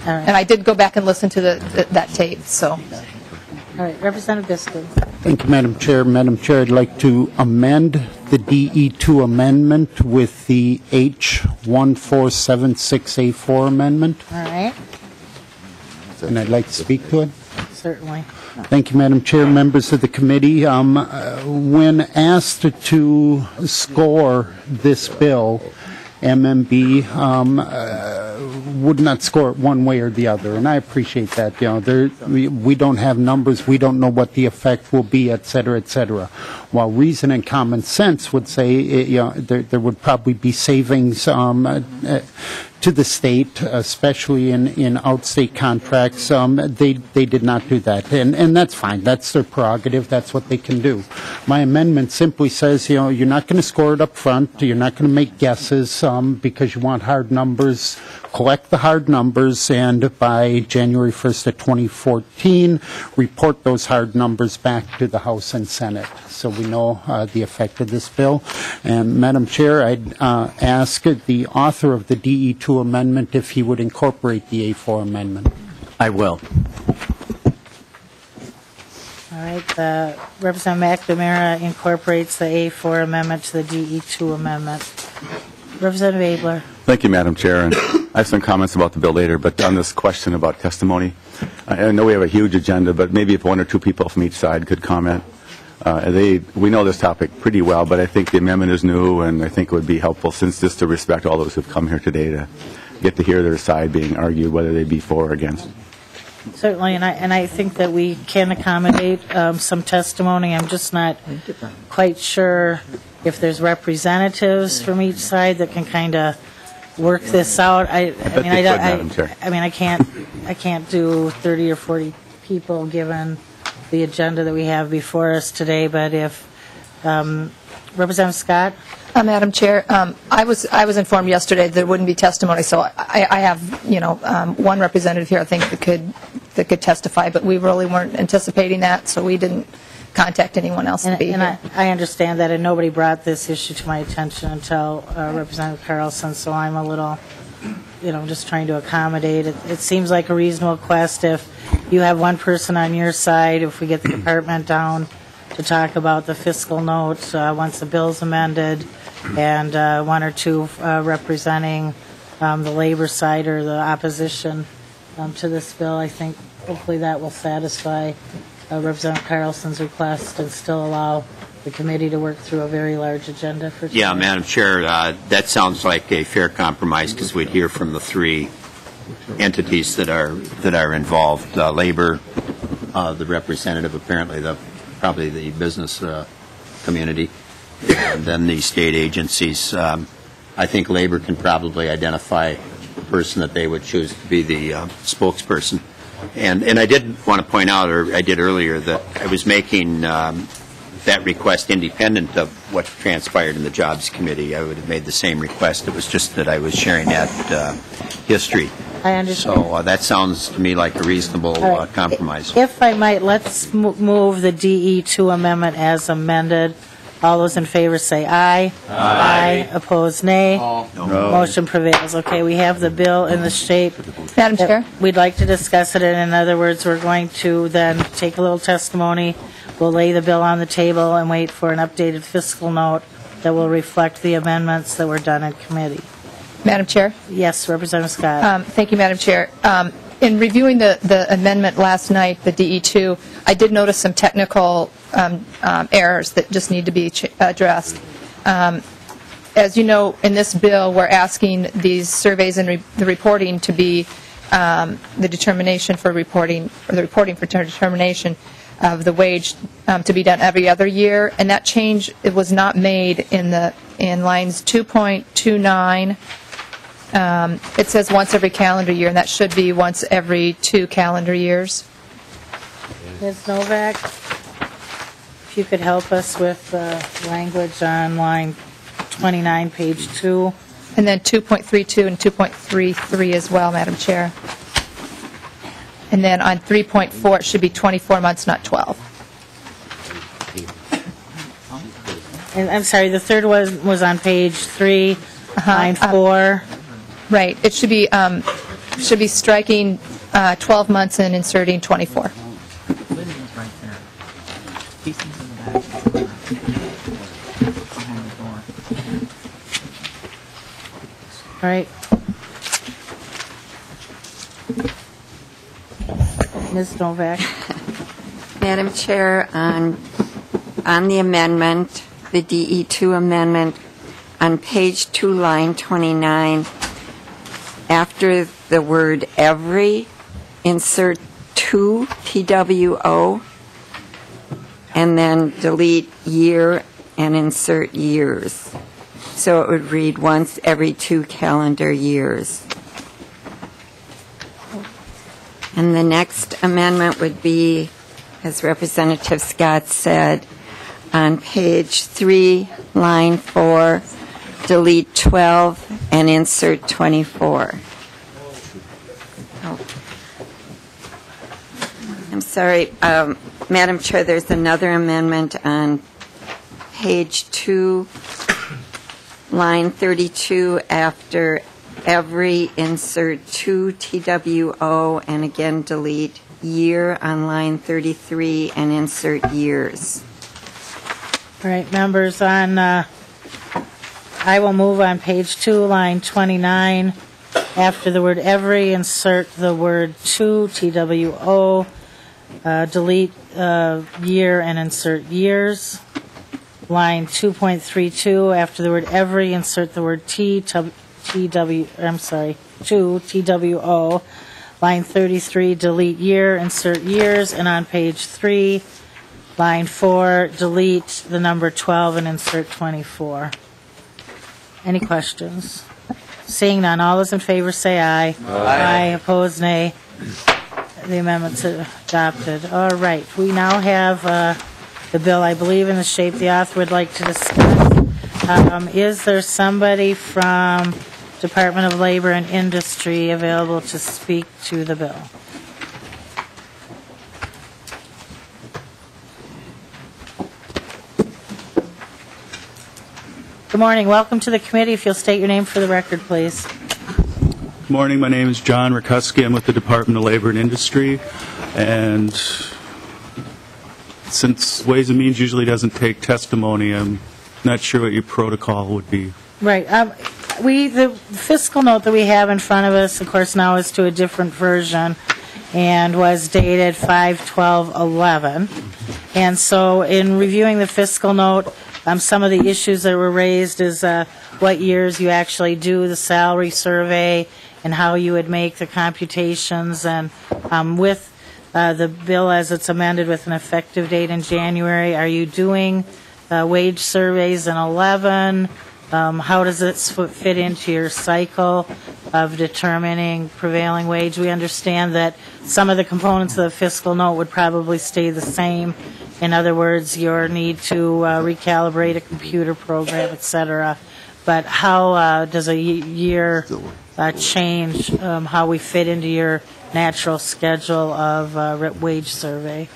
All right. And I did go back and listen to that tape, so. All right, Representative Biscuit. Thank you, Madam Chair. Madam Chair, I'd like to amend the DE2 amendment with the H1476A4 amendment. All right. And I'd like to speak to it. Certainly. Thank you, Madam Chair, members of the committee. When asked to score this bill, MMB would not score it one way or the other, and I appreciate that. You know, we don't have numbers, we don't know what the effect will be, et cetera, et cetera. While reason and common sense would say, you know, there would probably be savings to the state, especially in outstate contracts. They did not do that, and that's fine. That's their prerogative. That's what they can do. My amendment simply says, you know, you're not going to score it up front. You're not going to make guesses because you want hard numbers. Collect the hard numbers, and by January 1st of 2014, report those hard numbers back to the House and Senate, so we know the effect of this bill. And Madam Chair, I'd ask the author of the DE2 amendment if he would incorporate the A4 amendment. I will. All right. Representative McNamara incorporates the A4 amendment to the DE2 amendment. Representative Abler. Thank you, Madam Chair. And I have some comments about the bill later, but on this question about testimony, I know we have a huge agenda, but maybe if one or two people from each side could comment. We know this topic pretty well, but I think the amendment is new, and I think it would be helpful, since just to respect all those who have come here today, to get to hear their side being argued, whether they be for or against. Certainly, and I think that we can accommodate some testimony. I'm just not quite sure if there's representatives from each side that can kind of work this out. I mean, I can't do 30 or 40 people given the agenda that we have before us today, but if Representative Scott? Madam Chair, I was informed yesterday that there wouldn't be testimony, so I have, one representative here, I think, that could testify, but we really weren't anticipating that, so we didn't contact anyone else to be here. I understand that, and nobody brought this issue to my attention until Representative Carlson, so I'm a little, just trying to accommodate. It seems like a reasonable request if you have one person on your side, if we get the department down to talk about the fiscal note once the bill's amended, and one or two representing the labor side or the opposition to this bill. I think hopefully that will satisfy Representative Carlson's request and still allow the committee to work through a very large agenda for today. Yeah, Madam Chair, that sounds like a fair compromise because we'd hear from the three entities that are involved: labor, the representative, apparently probably the business community, and then the state agencies. I think labor can probably identify the person that they would choose to be the spokesperson. And I did want to point out, or I did earlier, that I was making that request independent of what transpired in the Jobs Committee. I would have made the same request. It was just that I was sharing that history. I understand. So that sounds to me like a reasonable compromise. If I might, let's move the DE2 amendment as amended. All those in favor say aye. Aye. Opposed, nay. No. Motion prevails. Okay, we have the bill in the shape. Madam Chair? We'd like to discuss it, and in other words, we're going to then take a little testimony. We'll lay the bill on the table and wait for an updated fiscal note that will reflect the amendments that were done in committee. Madam Chair? Yes, Representative Scott. Thank you, Madam Chair. In reviewing the amendment last night, the DE2, I did notice some technical errors that just need to be addressed. As you know, in this bill, we're asking these surveys and the reporting to be the determination for reporting, or the reporting for determination of the wage to be done every other year, and that change it was not made in lines 2.29. It says once every calendar year, and that should be once every 2 calendar years. Ms. Novak, if you could help us with language on line 29, page 2. And then 2.32 and 2.33 as well, Madam Chair. And then on 3.4, it should be 24 months, not 12. And I'm sorry, the third was on page 3, line 4. Right. It should be striking 12 months and inserting 24. All right. Ms. Novak. Madam Chair, on the amendment, the DE2 amendment, on page 2, line 29, after the word every, insert 2 TWO, and then delete year and insert years. So it would read once every 2 calendar years. And the next amendment would be, as Representative Scott said, on page 3, line 4, delete 12 and insert 24. Oh. I'm sorry, Madam Chair, there's another amendment on page 2, line 32, after every insert 2 TWO and again delete year on line 33 and insert years. All right, members, I will move on page 2, line 29. After the word every, insert the word 2 TWO, delete year and insert years. Line 2.32, after the word every, insert the word 2 TWO. Line 33, delete year, insert years. And on page 3, line 4, delete the number 12 and insert 24. Any questions? Seeing none, all those in favor say aye. Aye. Opposed, nay. The amendment's adopted. All right, we now have the bill, I believe, in the shape the author would like to discuss. Is there somebody from Department of Labor and Industry available to speak to the bill? Good morning. Welcome to the committee. If you'll state your name for the record, please. Good morning. My name is John Drazkowski. I'm with the Department of Labor and Industry. And since Ways and Means usually doesn't take testimony, I'm not sure what your protocol would be. Right. The fiscal note that we have in front of us, of course, now is to a different version and was dated 5/12/11. And so in reviewing the fiscal note, some of the issues that were raised is what years you actually do the salary survey and how you would make the computations. And with the bill as it's amended with an effective date in January, are you doing wage surveys in 11? How does it fit into your cycle of determining prevailing wage? We understand that some of the components of the fiscal note would probably stay the same. In other words, your need to recalibrate a computer program, et cetera. But how does a year change how we fit into your natural schedule of wage survey?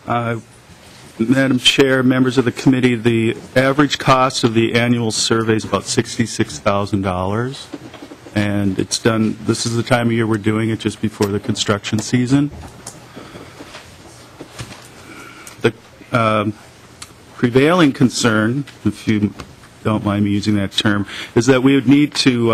Madam Chair, members of the committee, the average cost of the annual survey is about $66,000. And it's done, this is the time of year we're doing it, just before the construction season. The prevailing concern, if you don't mind me using that term, is that we would need to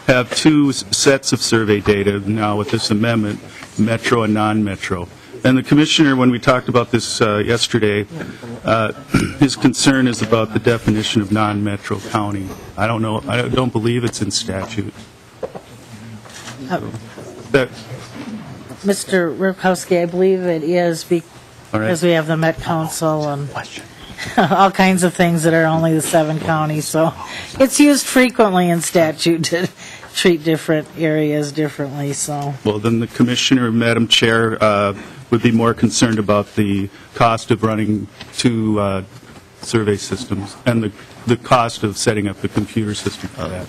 have two sets of survey data now with this amendment, metro and non-metro. And the Commissioner, when we talked about this yesterday, his concern is about the definition of non-metro county. I don't believe it's in statute. Mr. Drazkowski, I believe it is because we have the Met Council and all kinds of things that are only the 7 counties. So it's used frequently in statute to treat different areas differently. So. Well, then the Commissioner, Madam Chair, would be more concerned about the cost of running 2 survey systems and the cost of setting up the computer system for that.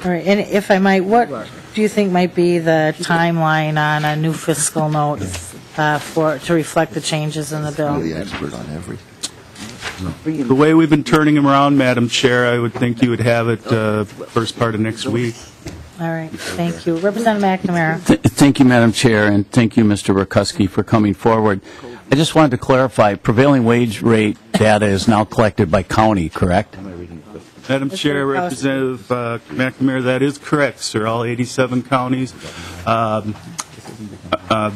All right, and if I might, what do you think might be the timeline on a new fiscal note to reflect the changes in the bill? The expert on everything. The way we've been turning them around, Madam Chair, I would think you would have it first part of next week. All right, thank you. Representative McNamara. Thank you, Madam Chair, and thank you, Mr. Drazkowski, for coming forward. I just wanted to clarify, prevailing wage rate data is now collected by county, correct? Madam Chair, Representative McNamara, that is correct, sir. All 87 counties. The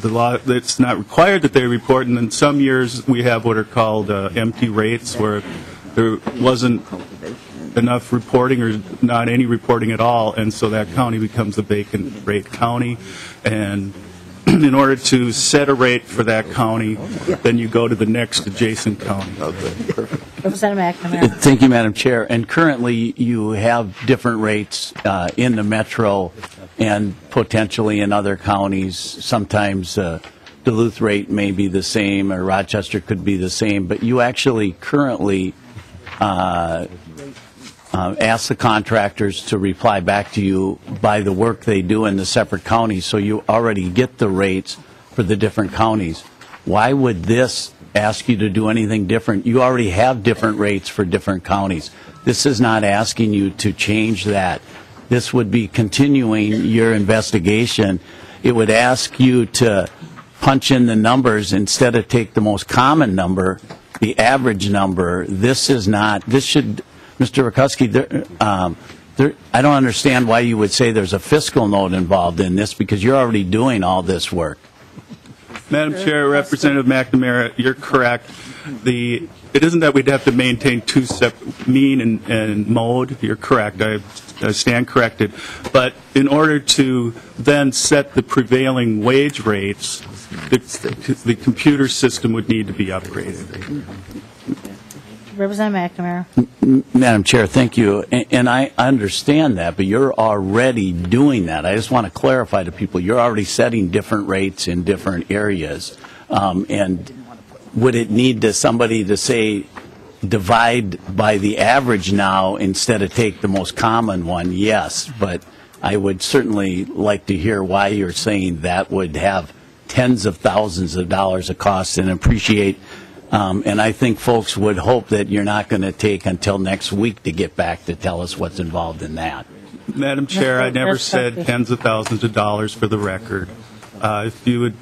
law, it's not required that they report, and in some years we have what are called empty rates, where there wasn't enough reporting or not any reporting at all, and so that county becomes a vacant rate county. And in order to set a rate for that county, then you go to the next adjacent county. Representative McNamara. Thank you, Madam Chair. And currently you have different rates in the metro and potentially in other counties. Sometimes Duluth rate may be the same or Rochester could be the same, but you actually currently ask the contractors to reply back to you by the work they do in the separate counties, so you already get the rates for the different counties. Why would this ask you to do anything different? You already have different rates for different counties. This is not asking you to change that. This would be continuing your investigation. It would ask you to punch in the numbers instead of take the most common number, the average number. This is not, this should, Mr. Drazkowski, I don't understand why you would say there's a fiscal note involved in this, because you're already doing all this work. Madam Chair, Representative McNamara, you're correct. It isn't that we'd have to maintain 2 separate mean and mode. You're correct. I stand corrected. But in order to then set the prevailing wage rates, the computer system would need to be upgraded. Representative McNamara. Madam Chair, thank you. And I understand that, but you're already doing that. I just want to clarify to people, you're already setting different rates in different areas. And would it need somebody to say, divide by the average now instead of take the most common one? Yes, but I would certainly like to hear why you're saying that would have tens of thousands of dollars of cost, and appreciate. And I think folks would hope that you're not going to take until next week to get back to tell us what's involved in that. Madam Chair, I never said tens of thousands of dollars for the record. If you would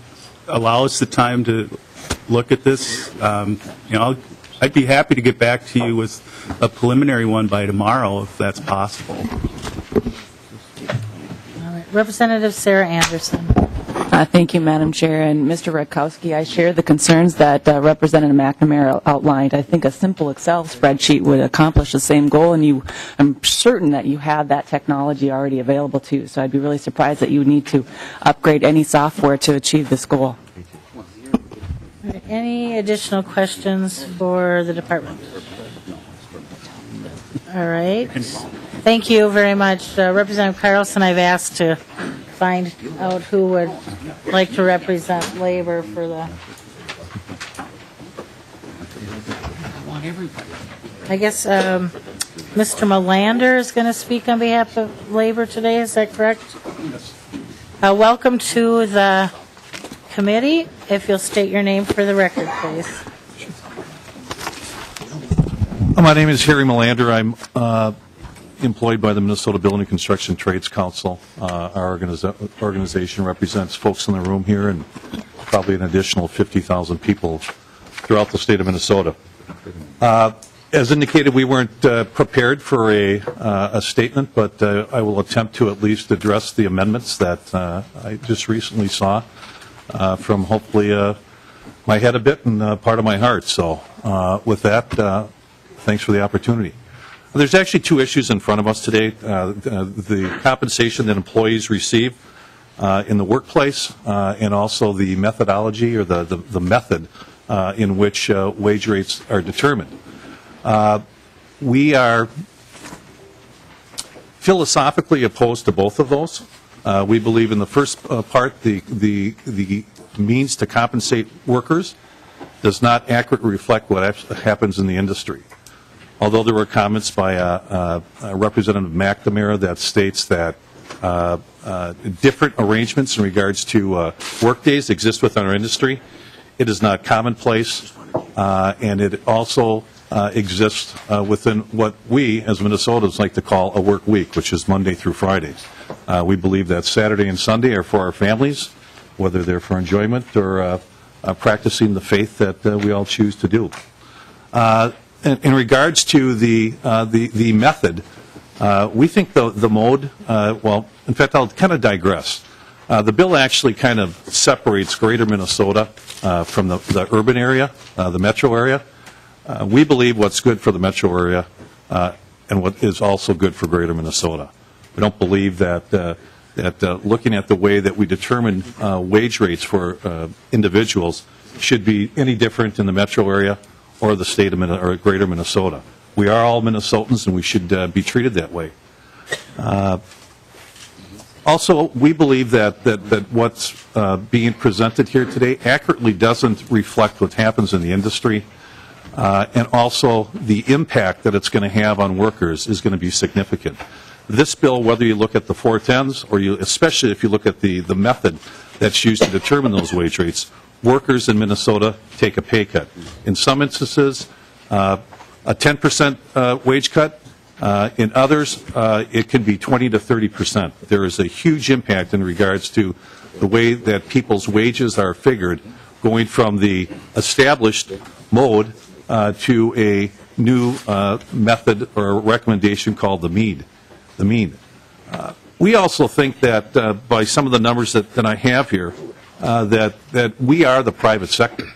allow us the time to look at this, I'd be happy to get back to you with a preliminary one by tomorrow, if that's possible. All right. Representative Sarah Anderson. Thank you, Madam Chair. And Mr. Drazkowski, I share the concerns that Representative McNamara outlined. I think a simple Excel spreadsheet would accomplish the same goal, and I'm certain that you have that technology already available to you. So I'd be really surprised that you would need to upgrade any software to achieve this goal. All right. Any additional questions for the department? All right. Thank you very much. Representative Carlson, I've asked to find out who would like to represent labor for the... I guess Mr. Melander is going to speak on behalf of labor today. Is that correct? Welcome to the committee. If you'll state your name for the record, please. My name is Harry Melander. I'm employed by the Minnesota Building and Construction Trades Council. Our organization represents folks in the room here and probably an additional 50,000 people throughout the state of Minnesota. As indicated, we weren't prepared for a statement, but I will attempt to at least address the amendments that I just recently saw from hopefully my head a bit and part of my heart. So with that, thanks for the opportunity. There's actually two issues in front of us today. The compensation that employees receive in the workplace and also the methodology or the method in which wage rates are determined. We are philosophically opposed to both of those. We believe in the first part, the means to compensate workers does not accurately reflect what happens in the industry. Although there were comments by Representative McNamara that states that different arrangements in regards to work days exist within our industry, it is not commonplace, and it also exists within what we, as Minnesotans, like to call a work week, which is Monday through Friday. We believe that Saturday and Sunday are for our families, whether they're for enjoyment or practicing the faith that we all choose to do. In regards to the method, we think the mode, well, in fact, I'll kind of digress. The bill actually kind of separates greater Minnesota from the urban area, the metro area. We believe what's good for the metro area and what is also good for greater Minnesota. We don't believe that looking at the way that we determine wage rates for individuals should be any different in the metro area or the state of or greater Minnesota. We are all Minnesotans, and we should be treated that way. Also, we believe that what's being presented here today accurately doesn't reflect what happens in the industry, and also the impact that it's going to have on workers is going to be significant. This bill, whether you look at the 410s or especially if you look at the method that's used to determine those wage rates, workers in Minnesota take a pay cut. In some instances, a 10% wage cut. In others, it can be 20 to 30%. There is a huge impact in regards to the way that people's wages are figured, going from the established mode to a new method or recommendation called the mean. We also think that by some of the numbers that I have here, that we are the private sector.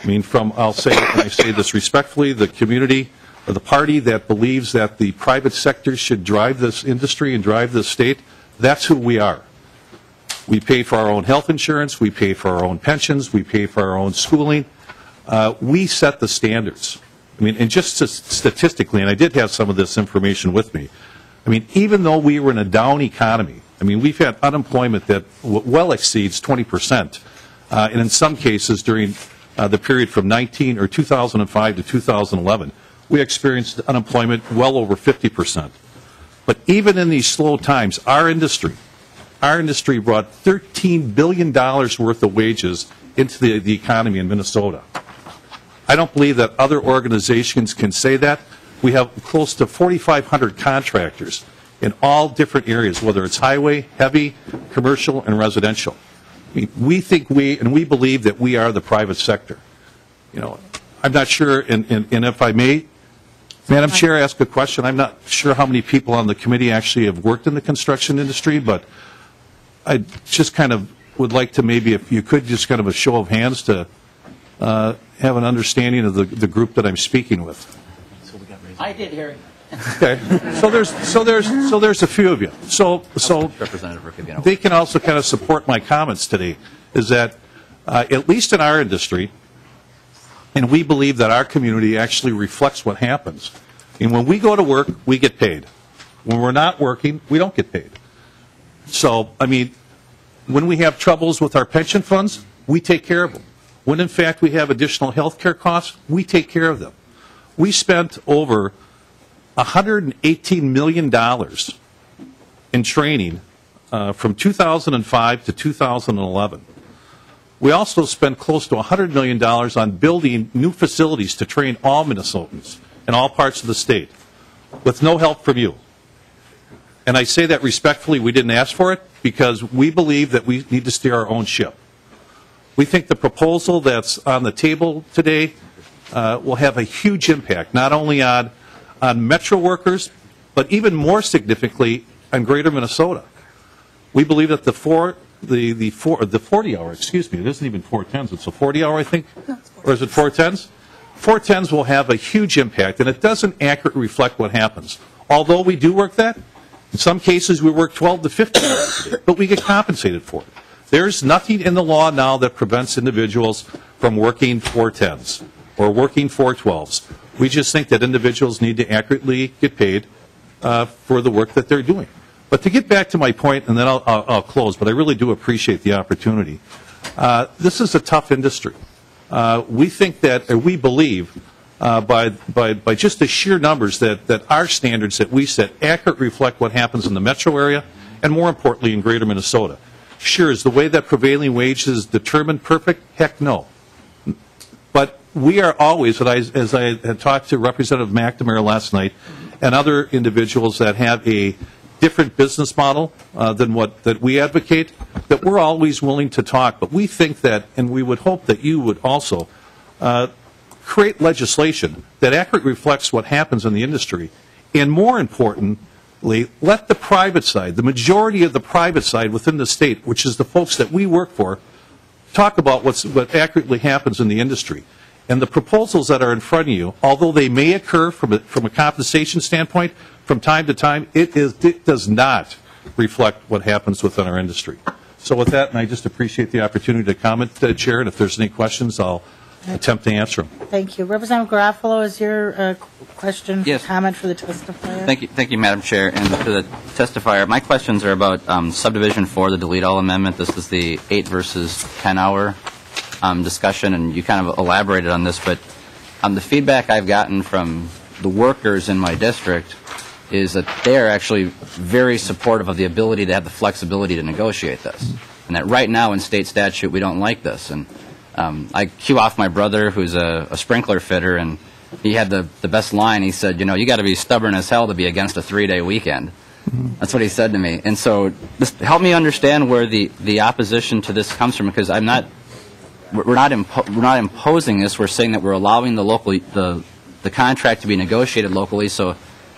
I mean, I'll say, and I say this respectfully, the community or the party that believes that the private sector should drive this industry and drive this state, that's who we are. We pay for our own health insurance, we pay for our own pensions, we pay for our own schooling. We set the standards. I mean, and just statistically, and I did have some of this information with me, I mean, even though we were in a down economy, I mean, we've had unemployment that well exceeds 20%, and in some cases during the period from 2005 to 2011, we experienced unemployment well over 50%. But even in these slow times, our industry brought $13 billion worth of wages into the economy in Minnesota. I don't believe that other organizations can say that. We have close to 4,500 contractors in all different areas, whether it's highway, heavy, commercial, and residential. I mean, we believe that we are the private sector. You know, I'm not sure, and if I may, Madam Chair, ask a question. I'm not sure how many people on the committee actually have worked in the construction industry, but I just kind of would like to maybe, if you could, just kind of a show of hands to have an understanding of the group that I'm speaking with. I did, Harry. Okay, so there's a few of you. So they can also kind of support my comments today. Is that at least in our industry, and we believe that our community actually reflects what happens. And when we go to work, we get paid. When we're not working, we don't get paid. So, I mean, when we have troubles with our pension funds, we take care of them. When, in fact, we have additional health care costs, we take care of them. We spent over $118 million in training from 2005 to 2011. We also spent close to $100 million on building new facilities to train all Minnesotans in all parts of the state with no help from you. And I say that respectfully, we didn't ask for it because we believe that we need to steer our own ship. We think the proposal that's on the table today will have a huge impact, not only on metro workers, but even more significantly on greater Minnesota. We believe that the 40-hour, excuse me, it isn't even 410s, it's a 40-hour, I think, or is it 410s? 410s will have a huge impact, and it doesn't accurately reflect what happens. Although we do work that, in some cases we work 12 to 15 hours a day, but we get compensated for it. There's nothing in the law now that prevents individuals from working 410s or working 412s. We just think that individuals need to accurately get paid for the work that they're doing. But to get back to my point, and then I'll close, but I really do appreciate the opportunity. This is a tough industry. We think that, or we believe, by just the sheer numbers that our standards that we set accurately reflect what happens in the metro area, and more importantly in greater Minnesota. Sure, is the way that prevailing wage is determined perfect? Heck no. But we are always, as I had talked to Representative McNamara last night, and other individuals that have a different business model than that we advocate, that we're always willing to talk. But we think that, and we would hope that you would also create legislation that accurately reflects what happens in the industry, and more importantly, let the private side, the majority of the private side within the state, which is the folks that we work for, talk about what accurately happens in the industry. And the proposals that are in front of you, although they may occur from a compensation standpoint from time to time, it does not reflect what happens within our industry. So with that, and I just appreciate the opportunity to comment, Chair, and if there's any questions, I'll attempt to answer them. Thank you. Representative Garofalo, is your question, yes, comment for the testifier? Thank you, Madam Chair. And to the testifier, my questions are about subdivision 4, the delete all amendment. This is the 8 versus 10 hour discussion, and you kind of elaborated on this, but the feedback I've gotten from the workers in my district is that they are actually very supportive of the ability to have the flexibility to negotiate this, and that right now in state statute we don't like this. And I cue off my brother, who's a sprinkler fitter, and he had the best line. He said, you got to be stubborn as hell to be against a 3-day weekend. That's what he said to me. And so just help me understand where the opposition to this comes from, because we're not imposing this. We're saying that we're allowing the contract to be negotiated locally. So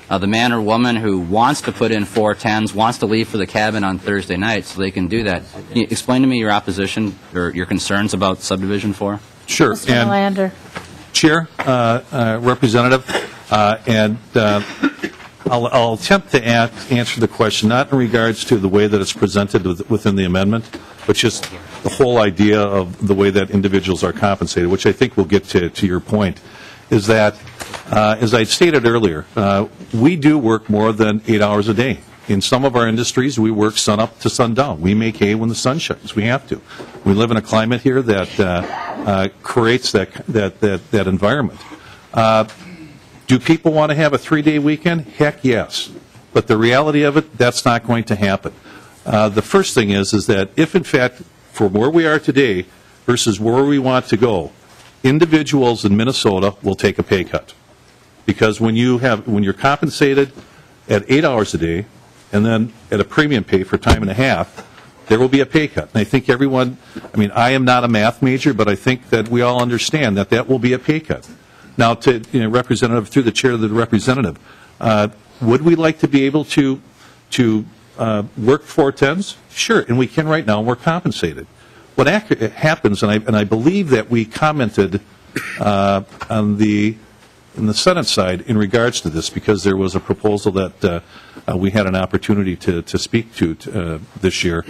the man or woman who wants to put in 410s, wants to leave for the cabin on Thursday night, so they can do that. Can you explain to me your opposition or your concerns about subdivision 4? Sure. Mr. Melander. Chair, Representative, and I'll attempt to answer the question, not in regards to the way that it's presented within the amendment, but just the whole idea of the way that individuals are compensated, which I think we'll get to your point, is that As I stated earlier, we do work more than 8 hours a day. In some of our industries, we work sun up to sundown. We make hay when the sun shines. We have to. We live in a climate here that creates that environment. Do people want to have a 3-day weekend? Heck yes. But the reality of it, that's not going to happen. The first thing is that if, in fact, from where we are today versus where we want to go, individuals in Minnesota will take a pay cut. Because when you're compensated at 8 hours a day and then at a premium pay for time and a half, there will be a pay cut. And I think everyone, I am not a math major, but I think that we all understand that that will be a pay cut. Now, to Representative, through the chair of the representative, would we like to be able to work 410s? Sure, and we can right now, and we're compensated. What happens, and I believe that we commented in the Senate side in regards to this, because there was a proposal that we had an opportunity to speak to this year.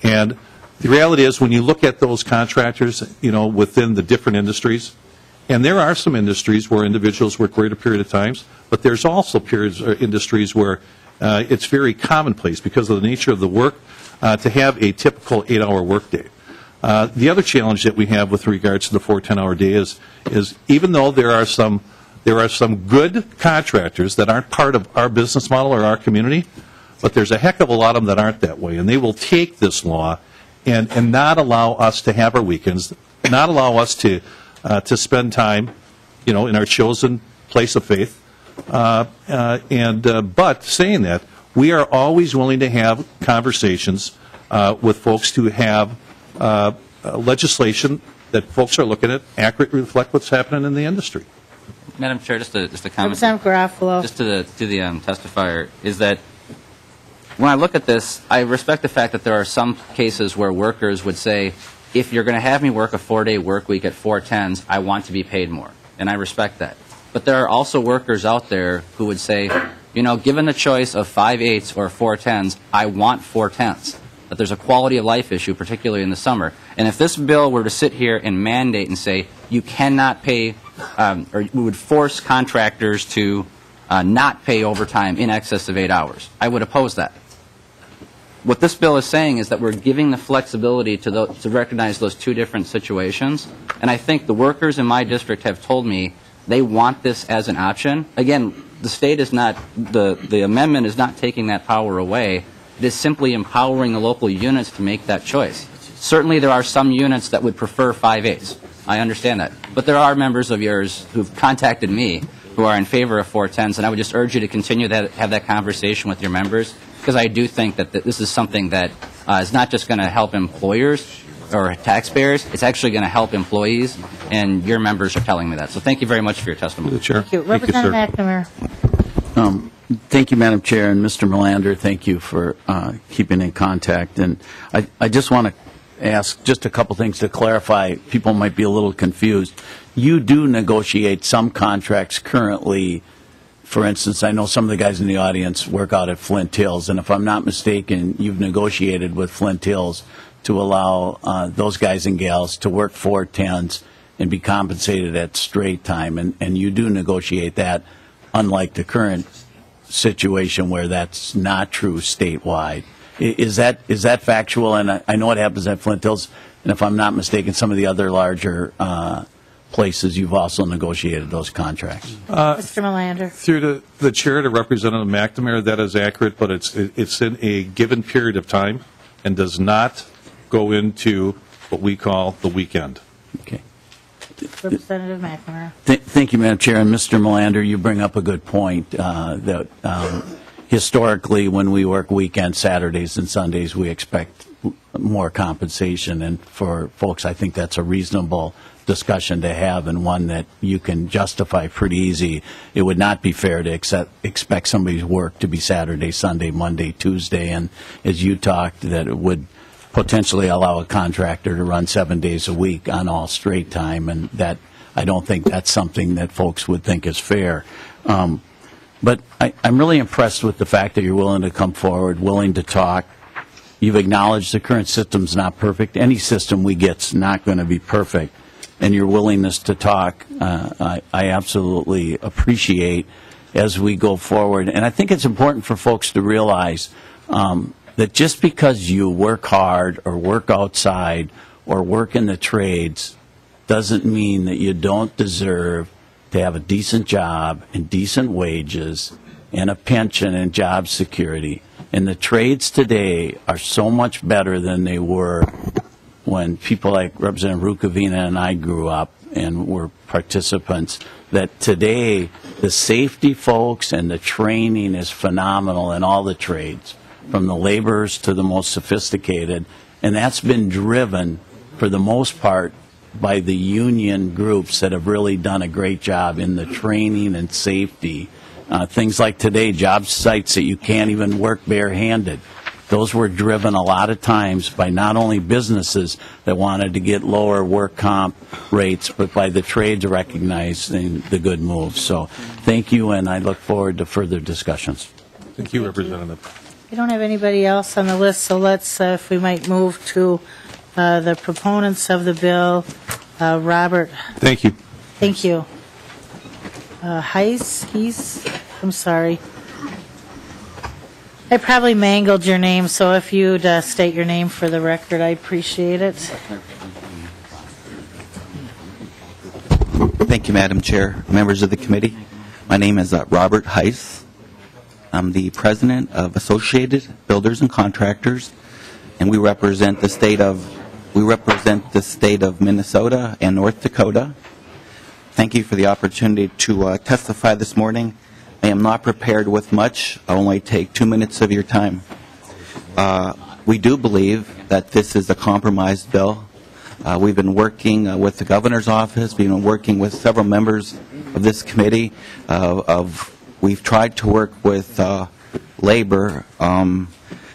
And the reality is, when you look at those contractors, within the different industries, and there are some industries where individuals work greater period of times, but there's also periods or industries where it's very commonplace because of the nature of the work to have a typical 8-hour workday. The other challenge that we have with regards to the 4-10-hour day is even though there are some good contractors that aren't part of our business model or our community, but there's a heck of a lot of them that aren't that way, and they will take this law and not allow us to have our weekends, not allow us to spend time, in our chosen place of faith. But saying that, we are always willing to have conversations with folks to have legislation that folks are looking at accurately reflect what's happening in the industry. Madam Chair, just a comment. Representative Garofalo. Just to the testifier, is that when I look at this, I respect the fact that there are some cases where workers would say, if you're going to have me work a 4-day work week at 410s, I want to be paid more, and I respect that. But there are also workers out there who would say, given the choice of 5/8 or 410s, I want 410s. That there's a quality of life issue, particularly in the summer. And if this bill were to sit here and mandate and say you cannot pay, or we would force contractors to not pay overtime in excess of 8 hours, I would oppose that. What this bill is saying is that we're giving the flexibility to recognize those two different situations. And I think the workers in my district have told me they want this as an option. Again, the state is not, the amendment is not taking that power away. It is simply empowering the local units to make that choice. Certainly there are some units that would prefer 5/8. I understand that. But there are members of yours who've contacted me who are in favor of 410s, and I would just urge you to continue to have that conversation with your members, because I do think that this is something that is not just going to help employers or taxpayers, it's actually going to help employees, and your members are telling me that. So thank you very much for your testimony. Thank you. Representative McNamara. Thank you, Madam Chair, and Mr. Melander, thank you for keeping in contact. And I just want to ask just a couple things to clarify. People might be a little confused. You do negotiate some contracts currently. For instance, I know some of the guys in the audience work out at Flint Hills, and if I'm not mistaken, you've negotiated with Flint Hills to allow those guys and gals to work 410s and be compensated at straight time, and you do negotiate that, unlike the current situation where that's not true statewide. Is that factual? And I know it happens at Flint Hills, and if I'm not mistaken, some of the other larger places you've also negotiated those contracts. Mr. Melander. Through the chair to Representative McNamara, that is accurate, but it's in a given period of time and does not go into what we call the weekend. Okay. Representative McNamara. Thank you, Madam Chair. And Mr. Melander, you bring up a good point that historically when we work weekends, Saturdays and Sundays, we expect more compensation. And for folks, I think that's a reasonable discussion to have, and one that you can justify pretty easy. It would not be fair to expect somebody's work to be Saturday, Sunday, Monday, Tuesday, and as you talked, that it would potentially allow a contractor to run 7 days a week on all straight time, and that I don't think that's something that folks would think is fair. But I'm really impressed with the fact that you're willing to come forward, willing to talk. You've acknowledged the current system's not perfect. Any system we get's not going to be perfect. and your willingness to talk, I absolutely appreciate as we go forward. And I think it's important for folks to realize that just because you work hard or work outside or work in the trades doesn't mean that you don't deserve to have a decent job and decent wages and a pension and job security. And the trades today are so much better than they were when people like Representative Rukavina and I grew up and were participants, that today the safety folks and the training is phenomenal in all the trades, from the laborers to the most sophisticated, and that's been driven for the most part by the union groups that have really done a great job in the training and safety. Things like today, job sites that you can't even work barehanded. Those were driven a lot of times by not only businesses that wanted to get lower work comp rates, but by the trades recognizing the good moves. So thank you, and I look forward to further discussions. Thank you, Representative. We don't have anybody else on the list, so let's, if we might move to the proponents of the bill. Robert. Thank you. Thank you. He's, I'm sorry. I probably mangled your name, so if you'd state your name for the record, I appreciate it. Thank you, Madam Chair, members of the committee. My name is Robert Heiss. I'm the president of Associated Builders and Contractors, and we represent the state of Minnesota and North Dakota. Thank you for the opportunity to testify this morning. I am not prepared with much. I'll only take 2 minutes of your time. We do believe that this is a compromised bill. We've been working with the governor's office. We've been working with several members of this committee. We've tried to work with labor.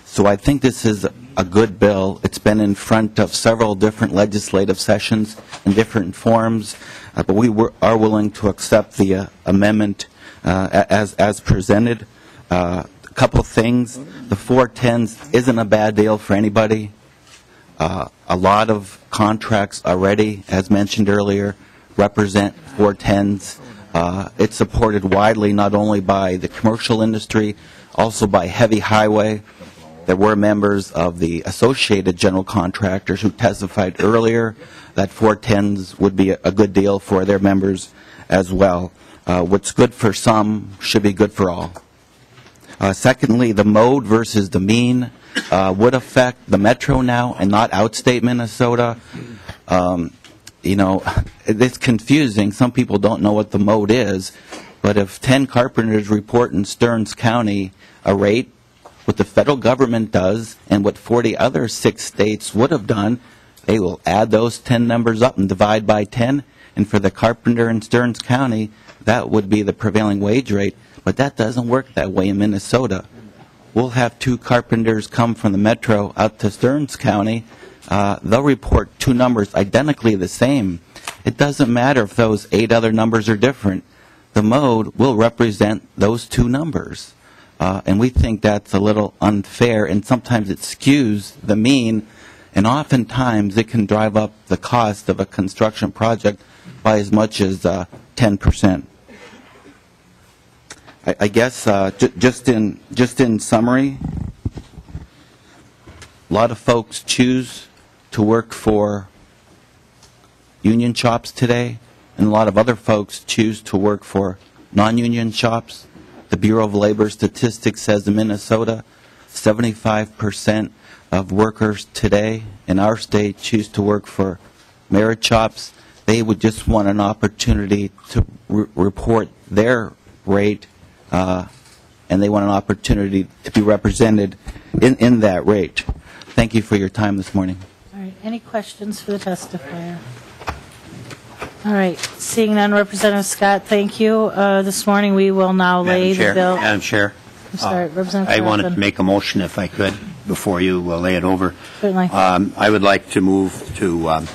So I think this is a good bill. It's been in front of several different legislative sessions in different forms, but we are willing to accept the amendment as presented. A couple of things. The 410s isn't a bad deal for anybody. A lot of contracts already, as mentioned earlier, represent 410s. It's supported widely not only by the commercial industry, also by heavy highway. There were members of the Associated General Contractors who testified earlier that 410s would be a good deal for their members as well. What's good for some should be good for all. Secondly, the mode versus the mean would affect the metro now and not outstate Minnesota. It's confusing. Some people don't know what the mode is, but if 10 carpenters report in Stearns County a rate, what the federal government does and what 40 other 6 states would have done, they will add those 10 numbers up and divide by 10, and for the carpenter in Stearns County, that would be the prevailing wage rate. But that doesn't work that way in Minnesota. We'll have 2 carpenters come from the metro out to Stearns County. They'll report 2 numbers identically the same. It doesn't matter if those 8 other numbers are different. The mode will represent those 2 numbers. And we think that's a little unfair, and sometimes it skews the mean, and oftentimes it can drive up the cost of a construction project by as much as 10%. I guess just in summary, a lot of folks choose to work for union shops today, and a lot of other folks choose to work for non-union shops. The Bureau of Labor Statistics says in Minnesota, 75% of workers today in our state choose to work for merit shops. They would just want an opportunity to report their rate, and they want an opportunity to be represented in that rate. Thank you for your time this morning. All right. Any questions for the testifier? All right. Seeing none, Representative Scott, thank you. This morning we will now lay the bill. Madam Chair. I'm sorry, Representative I wanted Carlson. to make a motion, if I could, before you lay it over. Certainly. I would like to move to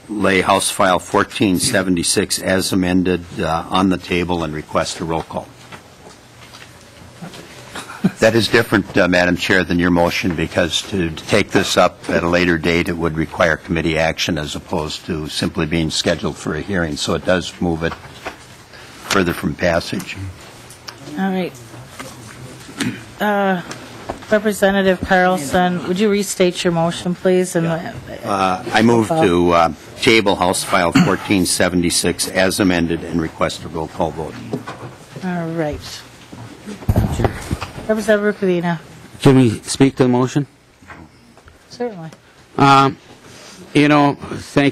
lay House File 1476 as amended on the table and request a roll call. That is different, Madam Chair, than your motion, because to take this up at a later date, it would require committee action as opposed to simply being scheduled for a hearing. So it does move it further from passage. All right. Representative Carlson, would you restate your motion, please? And I move to table House File 1476 as amended and request a roll call vote. All right. Representative Rukavina. Can we speak to the motion? Certainly. Thank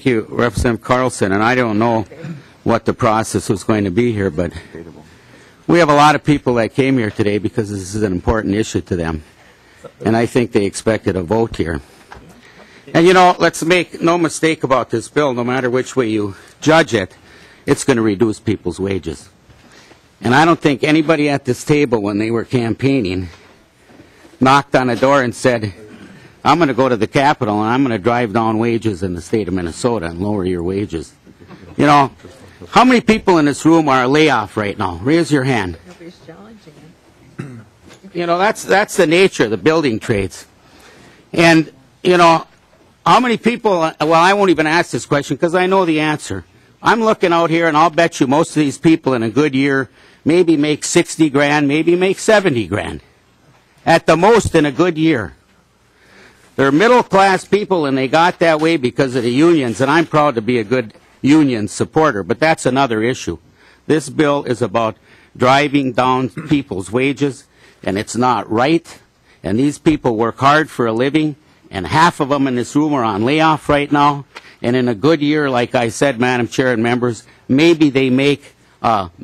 you, Representative Carlson, and I don't know what the process was going to be here, but we have a lot of people that came here today because this is an important issue to them, and I think they expected a vote here. And, let's make no mistake about this bill, no matter which way you judge it, it's going to reduce people's wages. And I don't think anybody at this table, when they were campaigning, knocked on a door and said, I'm going to go to the Capitol and I'm going to drive down wages in the state of Minnesota and lower your wages. How many people in this room are a layoff right now? Raise your hand. Nobody's challenging it. That's the nature of the building trades. And, how many people, well, I won't even ask this question because I know the answer. I'm looking out here and I'll bet you most of these people in a good year maybe make 60 grand, maybe make 70 grand. At the most in a good year. They're middle class people and they got that way because of the unions, and I'm proud to be a good union supporter, but that's another issue. This bill is about driving down people's wages, and it's not right, and these people work hard for a living, and half of them in this room are on layoff right now, and in a good year, like I said, Madam Chair and members, maybe they make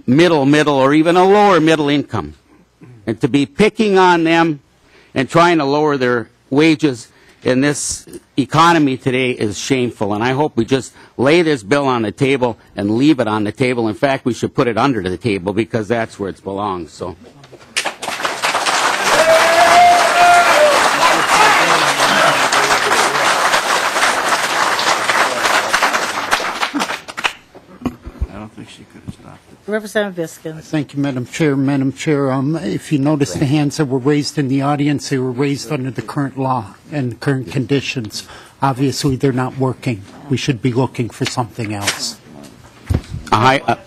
middle, or even a lower middle income. And to be picking on them and trying to lower their wages in this economy today is shameful. And I hope we just lay this bill on the table and leave it on the table. In fact, we should put it under the table because that's where it belongs. So. Representative Biskins. Thank you, Madam Chair. Madam Chair, if you notice the hands that were raised in the audience, they were raised under the current law and current conditions. Obviously, they're not working. We should be looking for something else.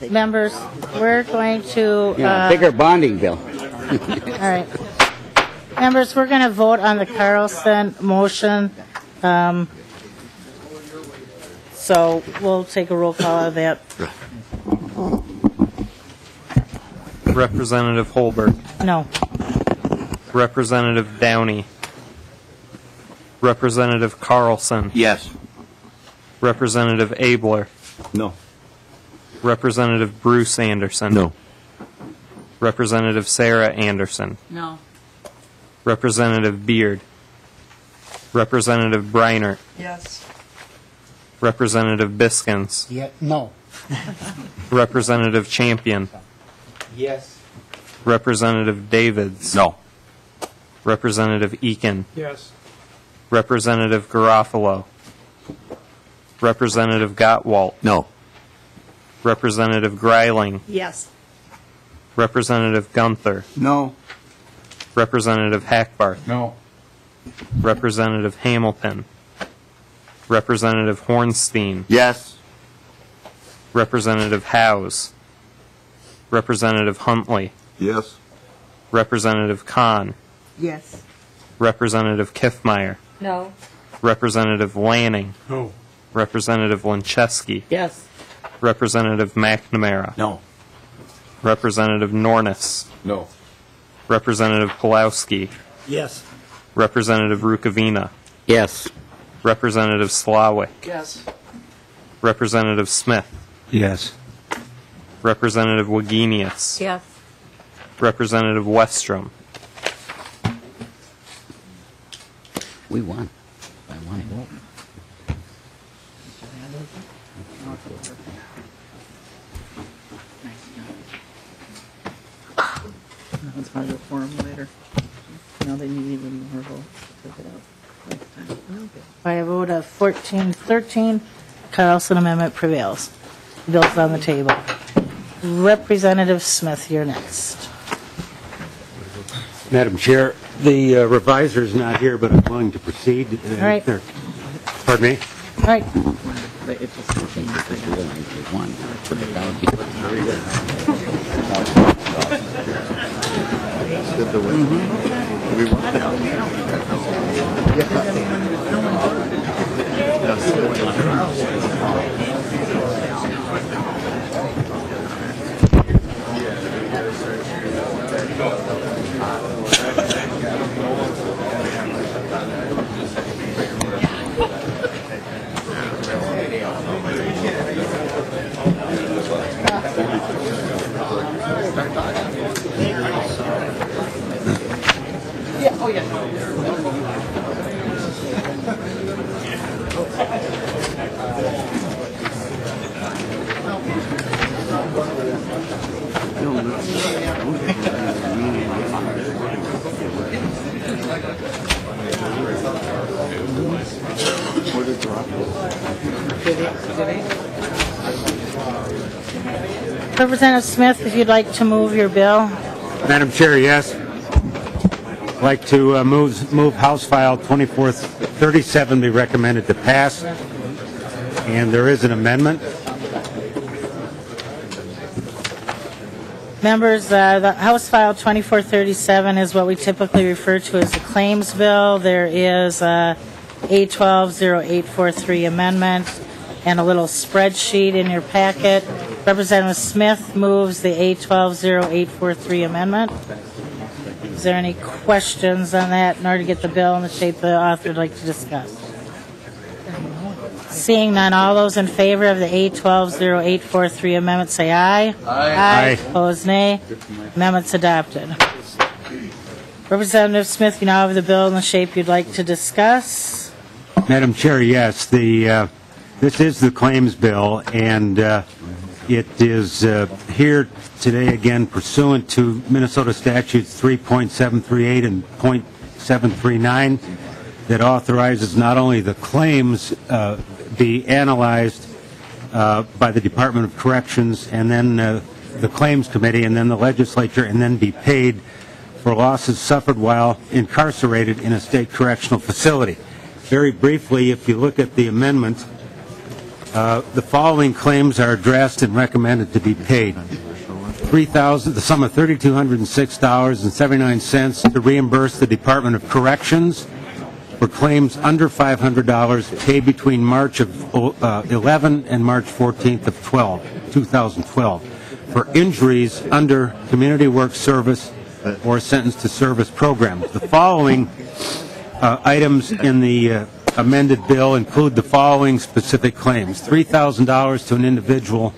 Members, we're going to... bigger bonding bill. All right. Members, we're going to vote on the Carlson motion. So we'll take a roll call of that. Representative Holbert. No. Representative Downey. Representative Carlson. Yes. Representative Abler. No. Representative Bruce Anderson. No. Representative Sarah Anderson. No. Representative Beard. Representative Breinert. Yes. Representative Biskins. Yeah, no. Representative Champion. Yes. Representative Davids. No. Representative Eakin. Yes. Representative Garofalo. Representative Gottwalt. No. Representative Greiling. Yes. Representative Gunther. No. Representative Hackbarth. No. Representative Hamilton. Representative Hornstein. Yes. Representative Howes. Representative Huntley. Yes. Representative Kahn. Yes. Representative Kiffmeyer. No. Representative Lanning. No. Representative Lincheski. Yes. Representative McNamara. No. Representative Nornis. No. Representative Pulowski. Yes. Representative Rukavina. Yes. Representative Slawick. Yes. Representative Smith. Yes. Representative Wagenius. Yes. Representative Westrom. We won by one vote. It's hard to form later. Now they need even more votes to take it out. Next time. By a vote of 14-13, Carlson amendment prevails. The bill's on the table. Representative Smith, you're next. Madam Chair, the reviser is not here, but I'm willing to proceed. All right. Pardon me? All right. Representative Smith, if you'd like to move your bill. Madam Chair, yes. I'd like to move House File 2437 be recommended to pass. And there is an amendment. Members, the House File 2437 is what we typically refer to as the claims bill. There is a A120843 amendment and a little spreadsheet in your packet. Representative Smith moves the A120843 amendment. Is there any questions on that in order to get the bill in the shape the author would like to discuss? Seeing none, all those in favor of the A120843 amendment say aye. Aye. Opposed, nay. Amendment's adopted. Representative Smith, you now have the bill in the shape you'd like to discuss. Madam Chair, yes. This is the claims bill, and it is here today again pursuant to Minnesota statutes 3.738 and .739 that authorizes not only the claims be analyzed by the Department of Corrections and then the Claims Committee and then the legislature and then be paid for losses suffered while incarcerated in a state correctional facility. Very briefly, if you look at the amendment, the following claims are addressed and recommended to be paid. The sum of $3,206.79 to reimburse the Department of Corrections for claims under $500 paid between March of 11 and March 14th of 2012 for injuries under Community Work Service or Sentence to Service programs. The following items in the amended bill include the following specific claims. $3,000 to an individual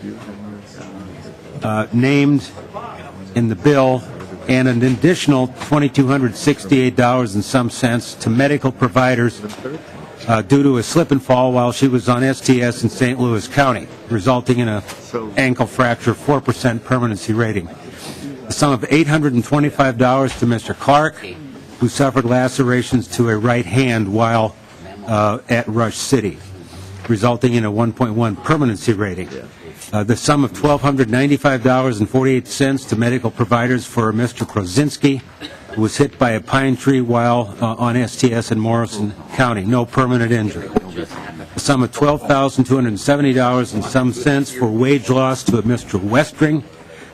named in the bill and an additional $2,268 and some cents to medical providers due to a slip and fall while she was on STS in St. Louis County, resulting in an ankle fracture, 4% permanency rating. The sum of $825 to Mr. Clark, who suffered lacerations to a right hand while at Rush City, resulting in a 1.1 permanency rating. The sum of $1,295.48 to medical providers for Mr. Krozinski, who was hit by a pine tree while on STS in Morrison County. No permanent injury. The sum of $12,270 and some cents for wage loss to a Mr. Westring,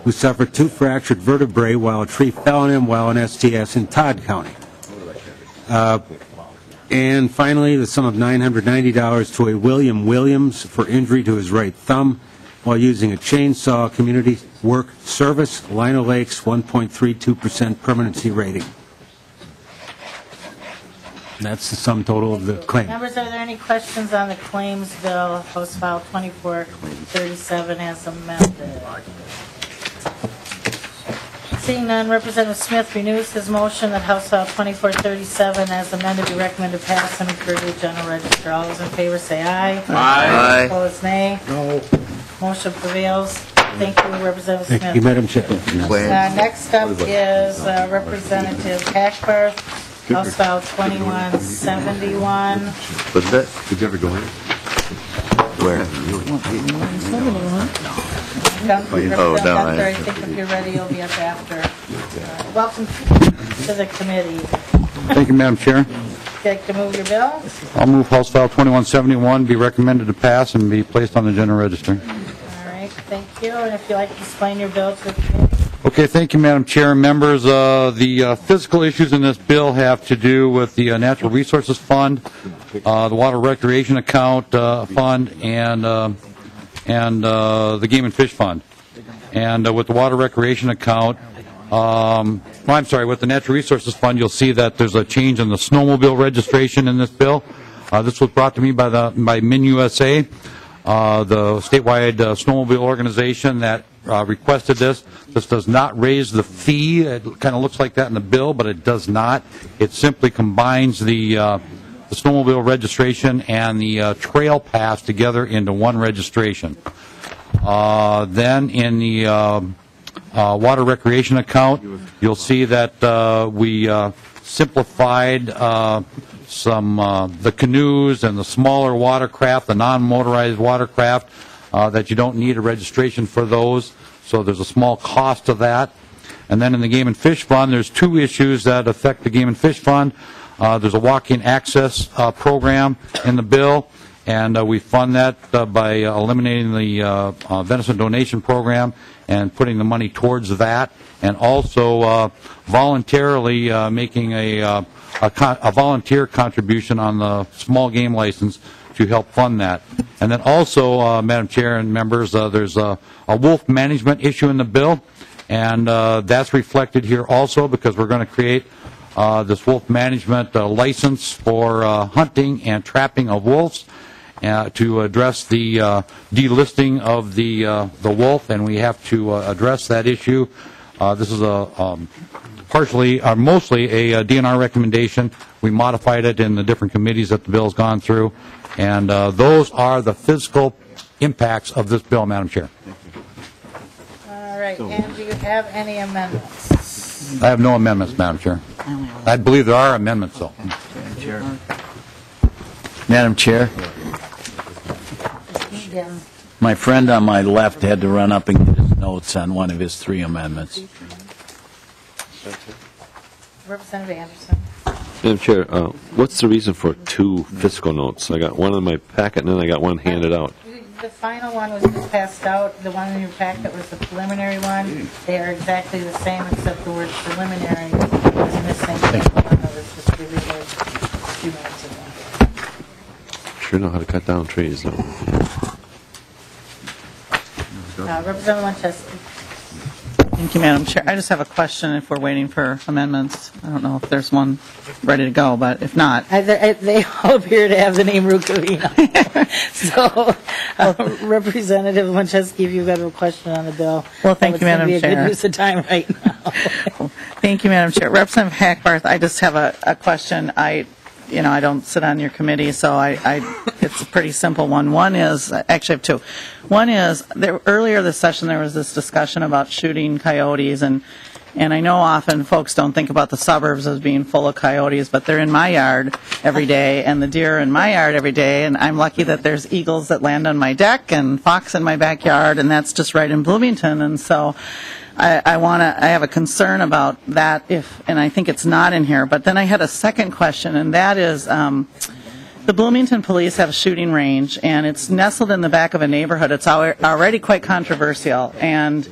who suffered 2 fractured vertebrae while a tree fell on him while on STS in Todd County. And finally, the sum of $990 to a William Williams for injury to his right thumb while using a chainsaw, Community Work Service, Lino Lakes, 1.32% permanency rating. That's the sum total of the claim. Members, are there any questions on the claims bill, House File 2437 as amended? Seeing none, Representative Smith renews his motion that House File 2437 as amended be recommended to pass and refer to the General Register. All those in favor say aye. Aye. Opposed, nay. No. Motion prevails. Thank you, Representative Smith. Thank you, Madam Chair. Next up is Representative Hackbarth, House File 2171. What's that? Did you ever go in? Where? Gunther, Oh, no, Gunther, I think if you're ready, you'll be up after. Welcome. to the committee. Thank you, Madam Chair. Like to move your bill? I'll move House File 2171 be recommended to pass and be placed on the general register. All right, thank you. And if you'd like to explain your bill to the committee. Okay, thank you, Madam Chair and members. The physical issues in this bill have to do with the Natural Resources Fund, the Water Recreation Account Fund, and the Game and Fish Fund. And with the Water Recreation Account, with the Natural Resources Fund, you'll see that there's a change in the snowmobile registration in this bill. This was brought to me by MinUSA, the statewide snowmobile organization that requested this. This does not raise the fee. It kind of looks like that in the bill, but it does not. It simply combines the snowmobile registration and the trail pass together into one registration. Then in the water recreation account, you'll see that we simplified the canoes and the smaller watercraft, the non-motorized watercraft, that you don't need a registration for those, so there's a small cost to that. And then in the Game and Fish Fund, there's two issues that affect the Game and Fish Fund. There's a walk-in access program in the bill, and we fund that by eliminating the venison donation program and putting the money towards that, and also voluntarily making a volunteer contribution on the small game license to help fund that. And then also, Madam Chair and members, there's a wolf management issue in the bill, and that's reflected here also because we're going to create this wolf management license for hunting and trapping of wolves to address the delisting of the wolf, and we have to address that issue. This is partially or mostly a DNR recommendation. We modified it in the different committees that the bill's gone through, and those are the fiscal impacts of this bill, Madam Chair. All right, and do you have any amendments? I have no amendments, Madam Chair. I believe there are amendments, though. Madam Chair, my friend on my left had to run up and get his notes on one of his three amendments. Representative Anderson. Madam Chair, what's the reason for two fiscal notes? I got one in my packet and then I got one handed out. The final one was just passed out. The one in your packet was the preliminary one. They are exactly the same except the word preliminary is missing. The one that was distributed a few minutes ago. Sure know how to cut down trees, though. Representative Luncheski. Thank you, Madam Chair. I just have a question if we're waiting for amendments. I don't know if there's one ready to go, but if not. They all appear to have the name Rukavina. So, Representative Luncheski, if you've got a question on the bill. Well, thank you, Madam Chair. It's going to be a good use of time right now. Thank you, Madam Chair. Representative Hackbarth, I just have a question. I don't sit on your committee, so it's a pretty simple one. One is, actually I have two. One is, earlier this session there was this discussion about shooting coyotes, and I know often folks don't think about the suburbs as being full of coyotes, but they're in my yard every day, and the deer are in my yard every day, and I'm lucky that there's eagles that land on my deck and fox in my backyard, and that's just right in Bloomington, and so I have a concern about that and I think it's not in here. But then I had a second question, and that is, the Bloomington Police have a shooting range, and it's nestled in the back of a neighborhood. It's already quite controversial, and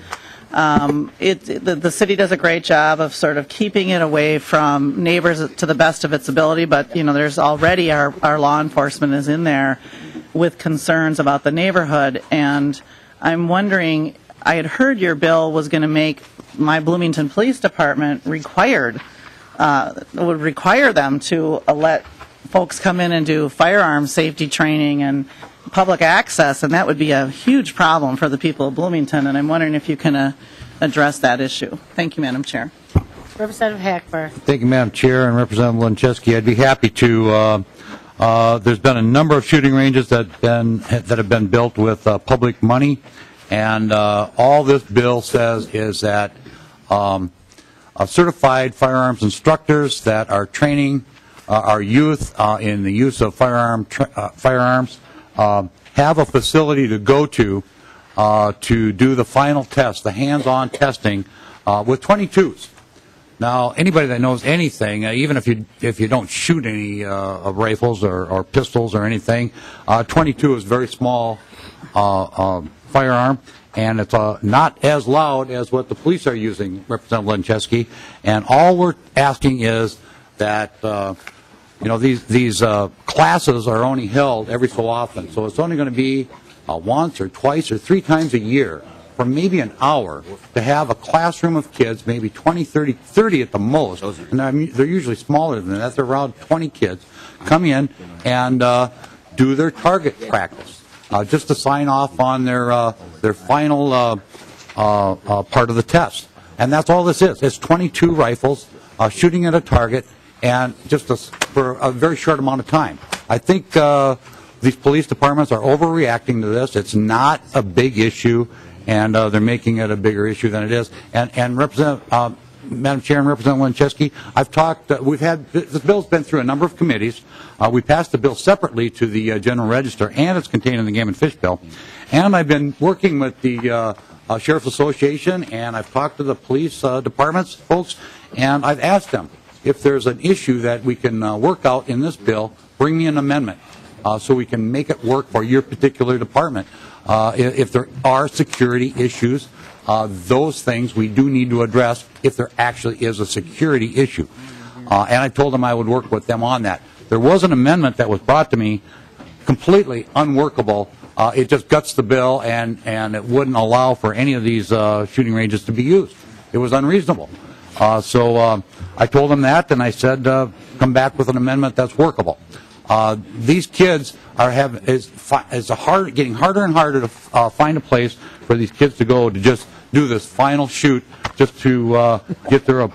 the city does a great job of sort of keeping it away from neighbors to the best of its ability. But there's already our law enforcement is in there with concerns about the neighborhood, and I'm wondering. I had heard your bill was going to make my Bloomington Police Department would require them to let folks come in and do firearm safety training and public access, and that would be a huge problem for the people of Bloomington, and I'm wondering if you can address that issue. Thank you, Madam Chair. Representative Hackbarth. Thank you, Madam Chair, and Representative Luncheski. I'd be happy to. There's been a number of shooting ranges that have been built with public money. And all this bill says is that certified firearms instructors that are training our youth in the use of firearms have a facility to go to do the final test, the hands-on testing with 22s. Now, anybody that knows anything, even if you don't shoot any rifles or pistols or anything, 22 is a very small firearm, and it's not as loud as what the police are using, Representative Drazkowski. And all we're asking is that these classes are only held every so often, so it's only going to be once or twice or 3 times a year for maybe an hour to have a classroom of kids, maybe 20, 30 at the most, and they're usually smaller than that. They're around 20 kids, come in and do their target practice, just to sign off on their final part of the test. And that's all this is. It's 22 rifles shooting at a target, and just for a very short amount of time. I think these police departments are overreacting to this. It's not a big issue, and they're making it a bigger issue than it is. And Madam Chair and Representative Drazkowski, I've talked. This bill's been through a number of committees. We passed the bill separately to the General Register, and it's contained in the Game and Fish bill. And I've been working with the Sheriff's Association, and I've talked to the police departments folks, and I've asked them if there's an issue that we can work out in this bill, bring me an amendment so we can make it work for your particular department. If there are security issues, those things we do need to address if there actually is a security issue. And I told them I would work with them on that. There was an amendment that was brought to me completely unworkable. It just guts the bill, and it wouldn't allow for any of these shooting ranges to be used. It was unreasonable. So I told them that, and I said, come back with an amendment that's workable. These kids are getting harder and harder to find a place for these kids to go to just do this final shoot, just to get their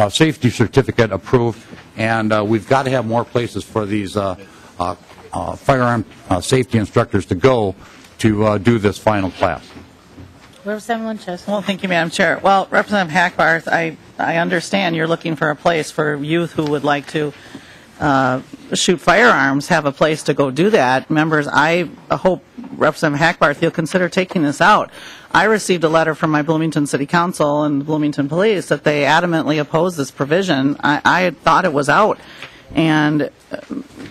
safety certificate approved. And we've got to have more places for these firearm safety instructors to go to do this final class. Representative Drazkowski. Well, thank you, Madam Chair. Well, Representative Hackbarth, I understand you're looking for a place for youth who would like to shoot firearms, have a place to go do that. Members, I hope, Representative Hackbarth, you'll consider taking this out. I received a letter from my Bloomington City Council and the Bloomington Police that they adamantly oppose this provision. I thought it was out. And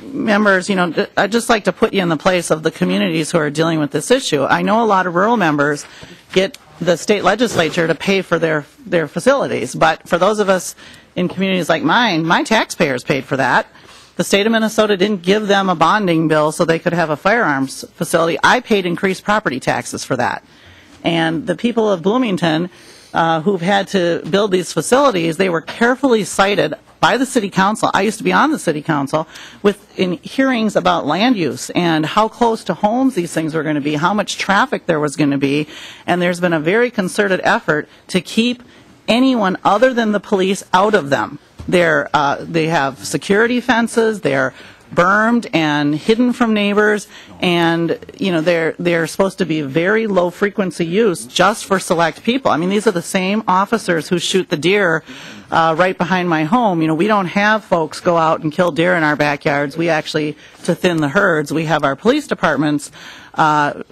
members, I'd just like to put you in the place of the communities who are dealing with this issue. I know a lot of rural members get the state legislature to pay for their facilities, but for those of us in communities like mine, my taxpayers paid for that. The state of Minnesota didn't give them a bonding bill so they could have a firearms facility. I paid increased property taxes for that. And the people of Bloomington who've had to build these facilities, they were carefully cited by the city council. I used to be on the city council in hearings about land use and how close to homes these things were going to be, how much traffic there was going to be, and there's been a very concerted effort to keep anyone other than the police out of them. They have security fences, they're bermed and hidden from neighbors, and they're supposed to be very low frequency use just for select people. I mean, these are the same officers who shoot the deer right behind my home. We don't have folks go out and kill deer in our backyards. We actually, to thin the herds, we have our police departments thin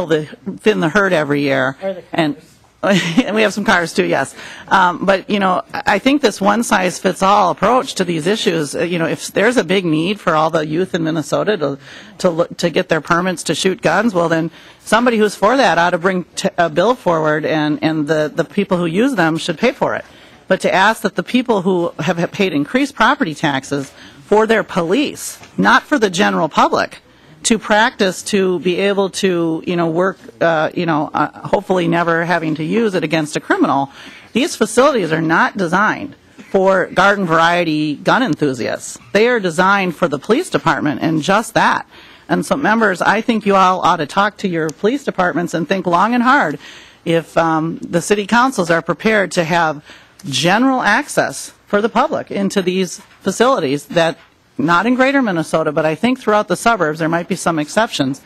the herd every year. And we have some cars too, yes. But I think this one-size-fits-all approach to these issues, if there's a big need for all the youth in Minnesota to get their permits to shoot guns, well, then somebody who's for that ought to bring a bill forward, and the people who use them should pay for it. But to ask that the people who have paid increased property taxes for their police, not for the general public, to practice to be able to, work, hopefully never having to use it against a criminal. These facilities are not designed for garden variety gun enthusiasts. They are designed for the police department and just that. And so, members, I think you all ought to talk to your police departments and think long and hard if the city councils are prepared to have general access for the public into these facilities that, not in greater Minnesota, but I think throughout the suburbs, there might be some exceptions.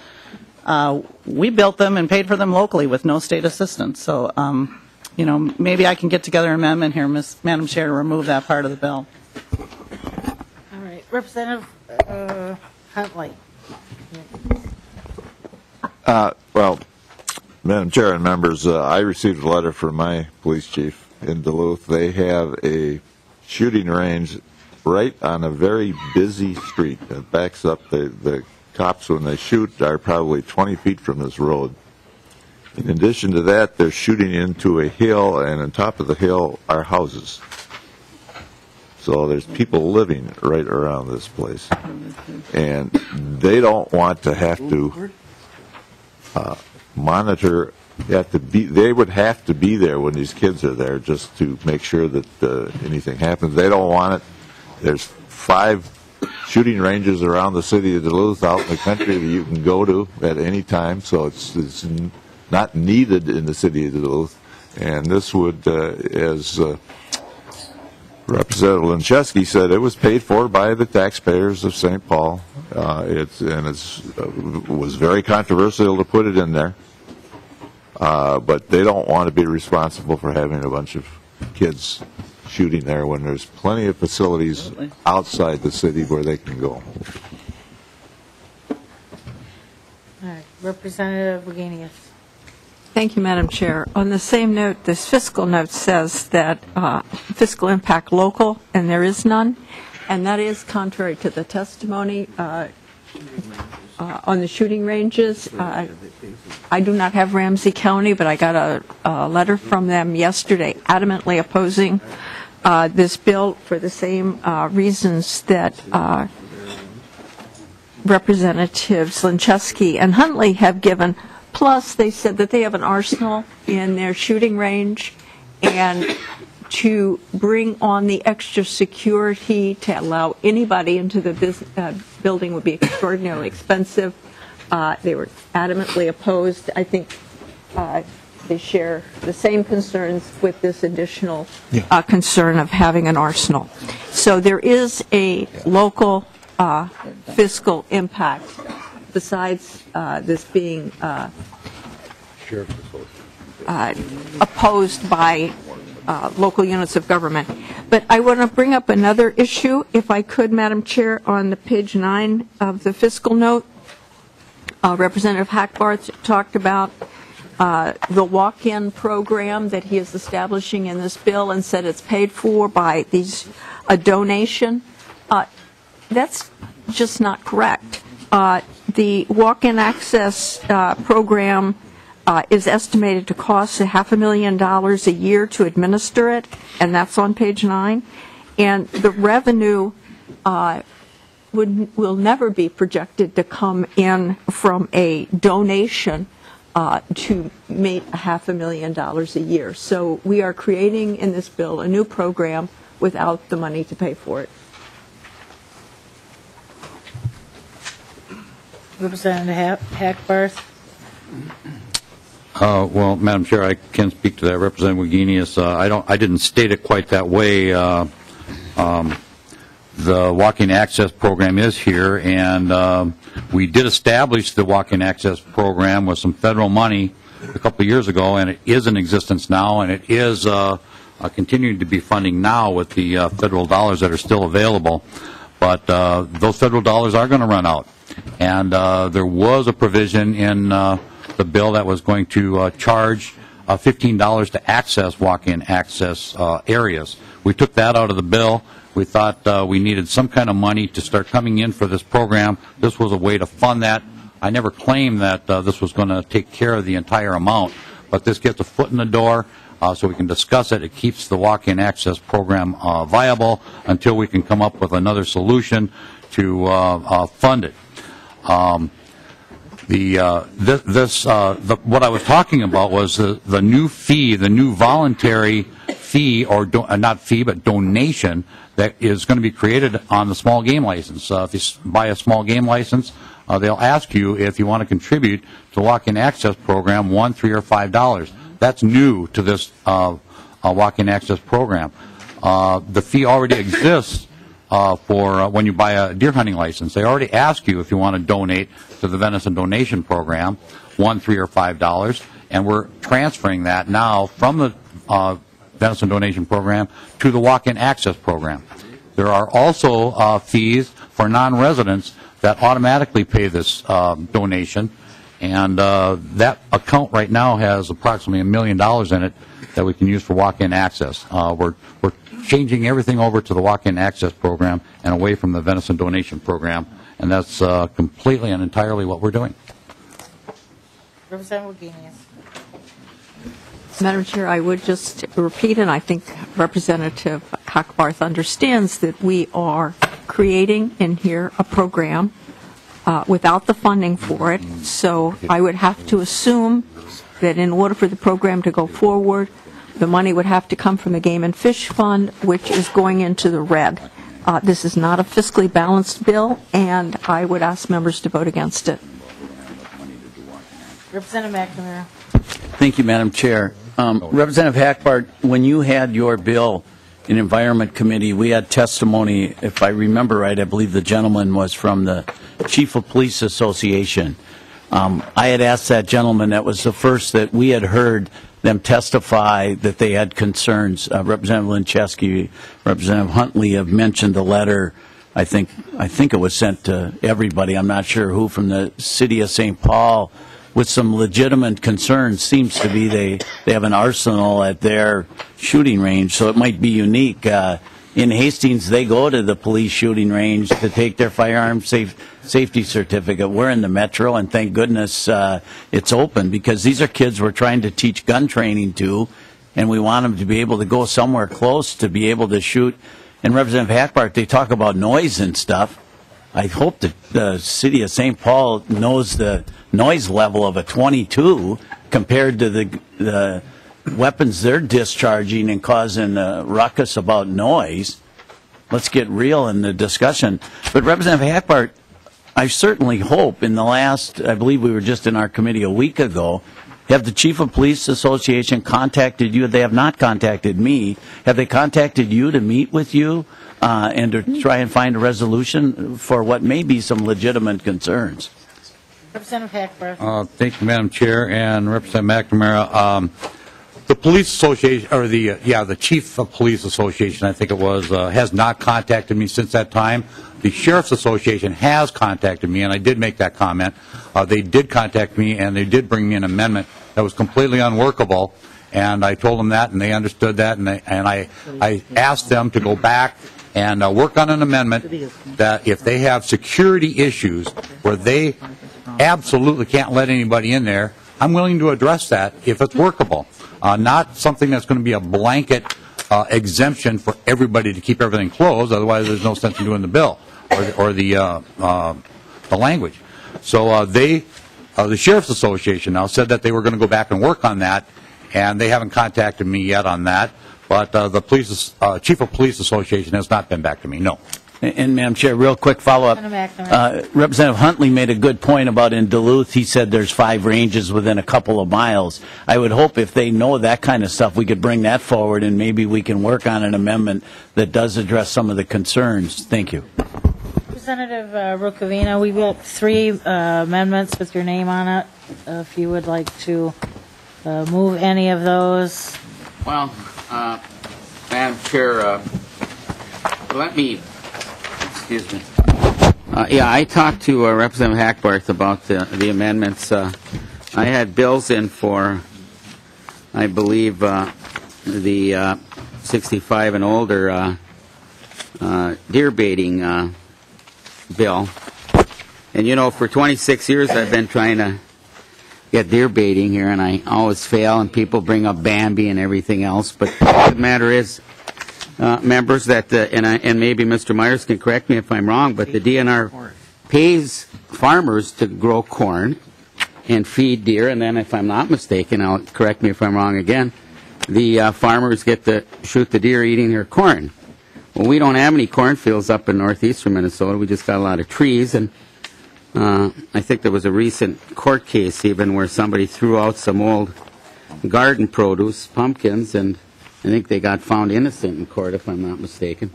We built them and paid for them locally with no state assistance. So, maybe I can get together an amendment here, Madam Chair, to remove that part of the bill. All right. Representative Huntley. Well, Madam Chair and members, I received a letter from my police chief in Duluth, they have a shooting range right on a very busy street that backs up. The cops, when they shoot, are probably 20 feet from this road. In addition to that, they're shooting into a hill, and on top of the hill are houses. So there's people living right around this place. And they don't want to have to monitor. They would have to be there when these kids are there just to make sure that anything happens. They don't want it. There's 5 shooting ranges around the city of Duluth out in the country that you can go to at any time, so it's not needed in the city of Duluth. And this would, as Representative Drazkowski said, it was paid for by the taxpayers of St. Paul. It was very controversial to put it in there. But they don't want to be responsible for having a bunch of kids shooting there when there's plenty of facilities outside the city where they can go. All right. Representative Wagenius. Thank you, Madam Chair. On the same note, this fiscal note says that fiscal impact local, and there is none, and that is contrary to the testimony on the shooting ranges. I do not have Ramsey County, but I got a letter from them yesterday adamantly opposing this bill for the same reasons that Representatives Drazkowski and Huntley have given. Plus, they said that they have an arsenal in their shooting range, and to bring on the extra security to allow anybody into the building would be extraordinarily expensive. They were adamantly opposed. I think they share the same concerns with this additional concern of having an arsenal. So there is a local fiscal impact besides this being opposed by local units of government. But I want to bring up another issue, if I could, Madam Chair, on the page 9 of the fiscal note. Representative Hackbarth talked about the walk-in program that he is establishing in this bill and said it's paid for by a donation. That's just not correct. The walk-in access program is estimated to cost $500,000 a year to administer it, and that's on page 9. And the revenue will never be projected to come in from a donation to make $500,000 a year. So we are creating in this bill a new program without the money to pay for it. Representative Hackbarth. Well, Madam Chair, I can speak to that. Representative Wagenius, I didn't state it quite that way. The walk-in access program is here, and we did establish the walk-in access program with some federal money a couple of years ago, and it is in existence now, and it is continuing to be funding now with the federal dollars that are still available. But those federal dollars are going to run out. And there was a provision in the bill that was going to charge $15 to access walk-in access areas. We took that out of the bill. We thought we needed some kind of money to start coming in for this program. This was a way to fund that. I never claimed that this was going to take care of the entire amount, but this gets a foot in the door so we can discuss it. It keeps the walk-in access program viable until we can come up with another solution to fund it. What I was talking about was the new fee, the new voluntary fee, or not fee, but donation that is going to be created on the small game license. If you buy a small game license, they'll ask you if you want to contribute to the walk-in access program, $1, $3, or $5. That's new to this walk-in access program. The fee already exists for when you buy a deer hunting license. They already ask you if you want to donate to the venison donation program, $1, $3, or $5, and we're transferring that now from the venison donation program to the walk-in access program. There are also fees for non-residents that automatically pay this donation, And that account right now has approximately $1 million in it that we can use for walk-in access. We're changing everything over to the walk-in access program and away from the venison donation program, and that's completely and entirely what we're doing. Representative Wagenius. Madam Chair, I would just repeat, and I think Representative Hackbarth understands that we are creating in here a program without the funding for it. So I would have to assume that in order for the program to go forward, the money would have to come from the Game and Fish Fund, which is going into the red. This is not a fiscally balanced bill, and I would ask members to vote against it. Representative McNamara. Thank you, Madam Chair. Representative Hackbarth, when you had your bill in Environment Committee, we had testimony, if I remember right, I believe the gentleman was from the Chief of Police Association. I had asked that gentleman, that was the first that we had heard them testify that they had concerns. Representative Linczewski, Representative Huntley have mentioned the letter. I think it was sent to everybody. I'm not sure who, from the city of St. Paul, with some legitimate concerns. Seems to be they have an arsenal at their shooting range, so it might be unique. In Hastings, they go to the police shooting range to take their firearm safety certificate. We're in the metro, and thank goodness it's open, because these are kids we're trying to teach gun training to, and we want them to be able to go somewhere close to be able to shoot. And Representative Hackbarth, they talk about noise and stuff. I hope that the city of St. Paul knows the noise level of a .22 compared to the weapons they're discharging and causing a ruckus about noise. Let's get real in the discussion. But Representative Hackbarth, I certainly hope in the last, I believe we were just in our committee a week ago, have the Chief of Police Association contacted you? They have not contacted me. Have they contacted you to meet with you and to try and find a resolution for what may be some legitimate concerns? Representative Hackbarth. Thank you, Madam Chair, and Representative McNamara. The police association, or the Chief of Police Association, I think it was, has not contacted me since that time. The Sheriff's Association has contacted me, and I did make that comment. They did contact me, and they did bring me an amendment that was completely unworkable, and I told them that, and they understood that, and I asked them to go back and work on an amendment that if they have security issues where they absolutely can't let anybody in there, I'm willing to address that if it's workable. Not something that's going to be a blanket exemption for everybody to keep everything closed, otherwise there's no sense in doing the bill or the language. So the Sheriff's Association now said that they were going to go back and work on that, and they haven't contacted me yet on that, but the Chief of Police Association has not been back to me, no. And, Madam Chair, real quick follow-up. Representative Huntley made a good point about in Duluth. He said there's 5 ranges within a couple of miles. I would hope if they know that kind of stuff, we could bring that forward, and maybe we can work on an amendment that does address some of the concerns. Thank you. Representative Rukavina, we've got 3 amendments with your name on it. If you would like to move any of those. Well, Madam Chair, let me... Excuse me. I talked to Representative Hackbarth about the amendments. I had bills in for, I believe, the 65 and older deer baiting bill. And, you know, for 26 years I've been trying to get deer baiting here, and I always fail, and people bring up Bambi and everything else. But the matter is, members, that and maybe Mr. Myers can correct me if I'm wrong, but the DNR pays farmers to grow corn and feed deer, and then if I'm not mistaken, I'll correct me if I'm wrong again, the farmers get to shoot the deer eating their corn. Well, we don't have any cornfields up in northeastern Minnesota. We just got a lot of trees, and I think there was a recent court case even where somebody threw out some old garden produce, pumpkins, and I think they got found innocent in court, if I'm not mistaken.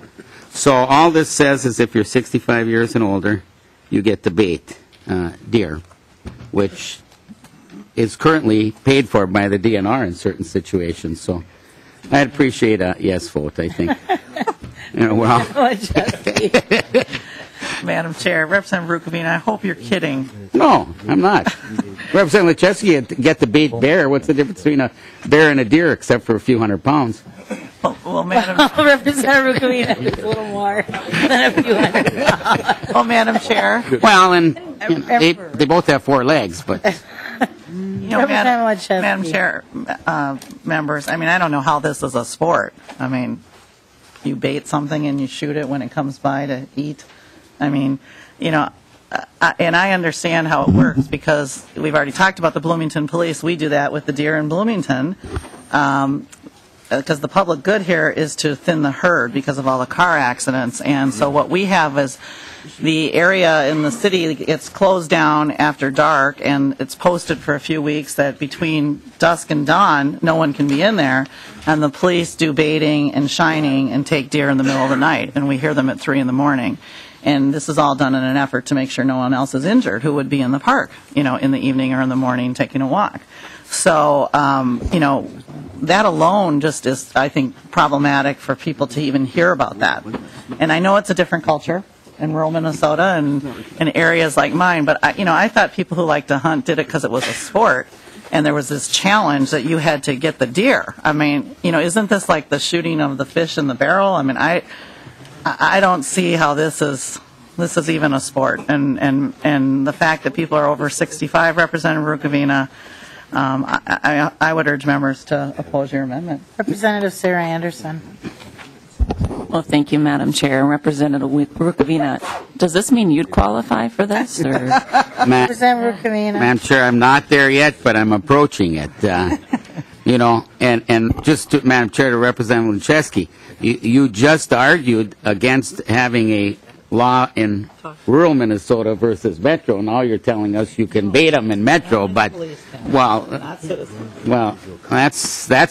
So all this says is if you're 65 years and older, you get to bait deer, which is currently paid for by the DNR in certain situations. So I'd appreciate a yes vote, I think. Madam Chair, Representative Rukavina, I hope you're kidding. No, I'm not. Representative Lechewski, get the bait bear. What's the difference between a bear and a deer, except for a few hundred pounds? Well, Madam, Representative Rukavina, it's a little more than a few hundred pounds. well, Madam Chair. Well, and you know, they both have 4 legs, but Madam Chair, members, I mean, I don't know how this is a sport. I mean, you bait something and you shoot it when it comes by to eat. I mean, you know, and I understand how it works because we've already talked about the Bloomington Police. We do that with the deer in Bloomington because the public good here is to thin the herd because of all the car accidents. And so what we have is the area in the city gets closed down after dark, and it's posted for a few weeks that between dusk and dawn, no one can be in there, and the police do baiting and shining and take deer in the middle of the night, and we hear them at 3 in the morning. And this is all done in an effort to make sure no one else is injured who would be in the park, you know, in the evening or in the morning taking a walk. So, you know, that alone just is, I think, problematic for people to even hear about that. And I know it's a different culture in rural Minnesota and in areas like mine, but, I thought people who like to hunt did it because it was a sport, and there was this challenge that you had to get the deer. I mean, isn't this like the shooting of the fish in the barrel? I mean, I don't see how this is even a sport, and the fact that people are over 65, Representative Rukavina, I would urge members to oppose your amendment. Representative Sarah Anderson. Well, thank you, Madam Chair. Representative Rukavina, does this mean you'd qualify for this? Or? Representative Rukavina. Madam Chair, I'm not there yet, but I'm approaching it. And just to, Madam Chair, to Representative Lechewski, you just argued against having a law in rural Minnesota versus metro. Now you're telling us you can bait them in metro, but well, that's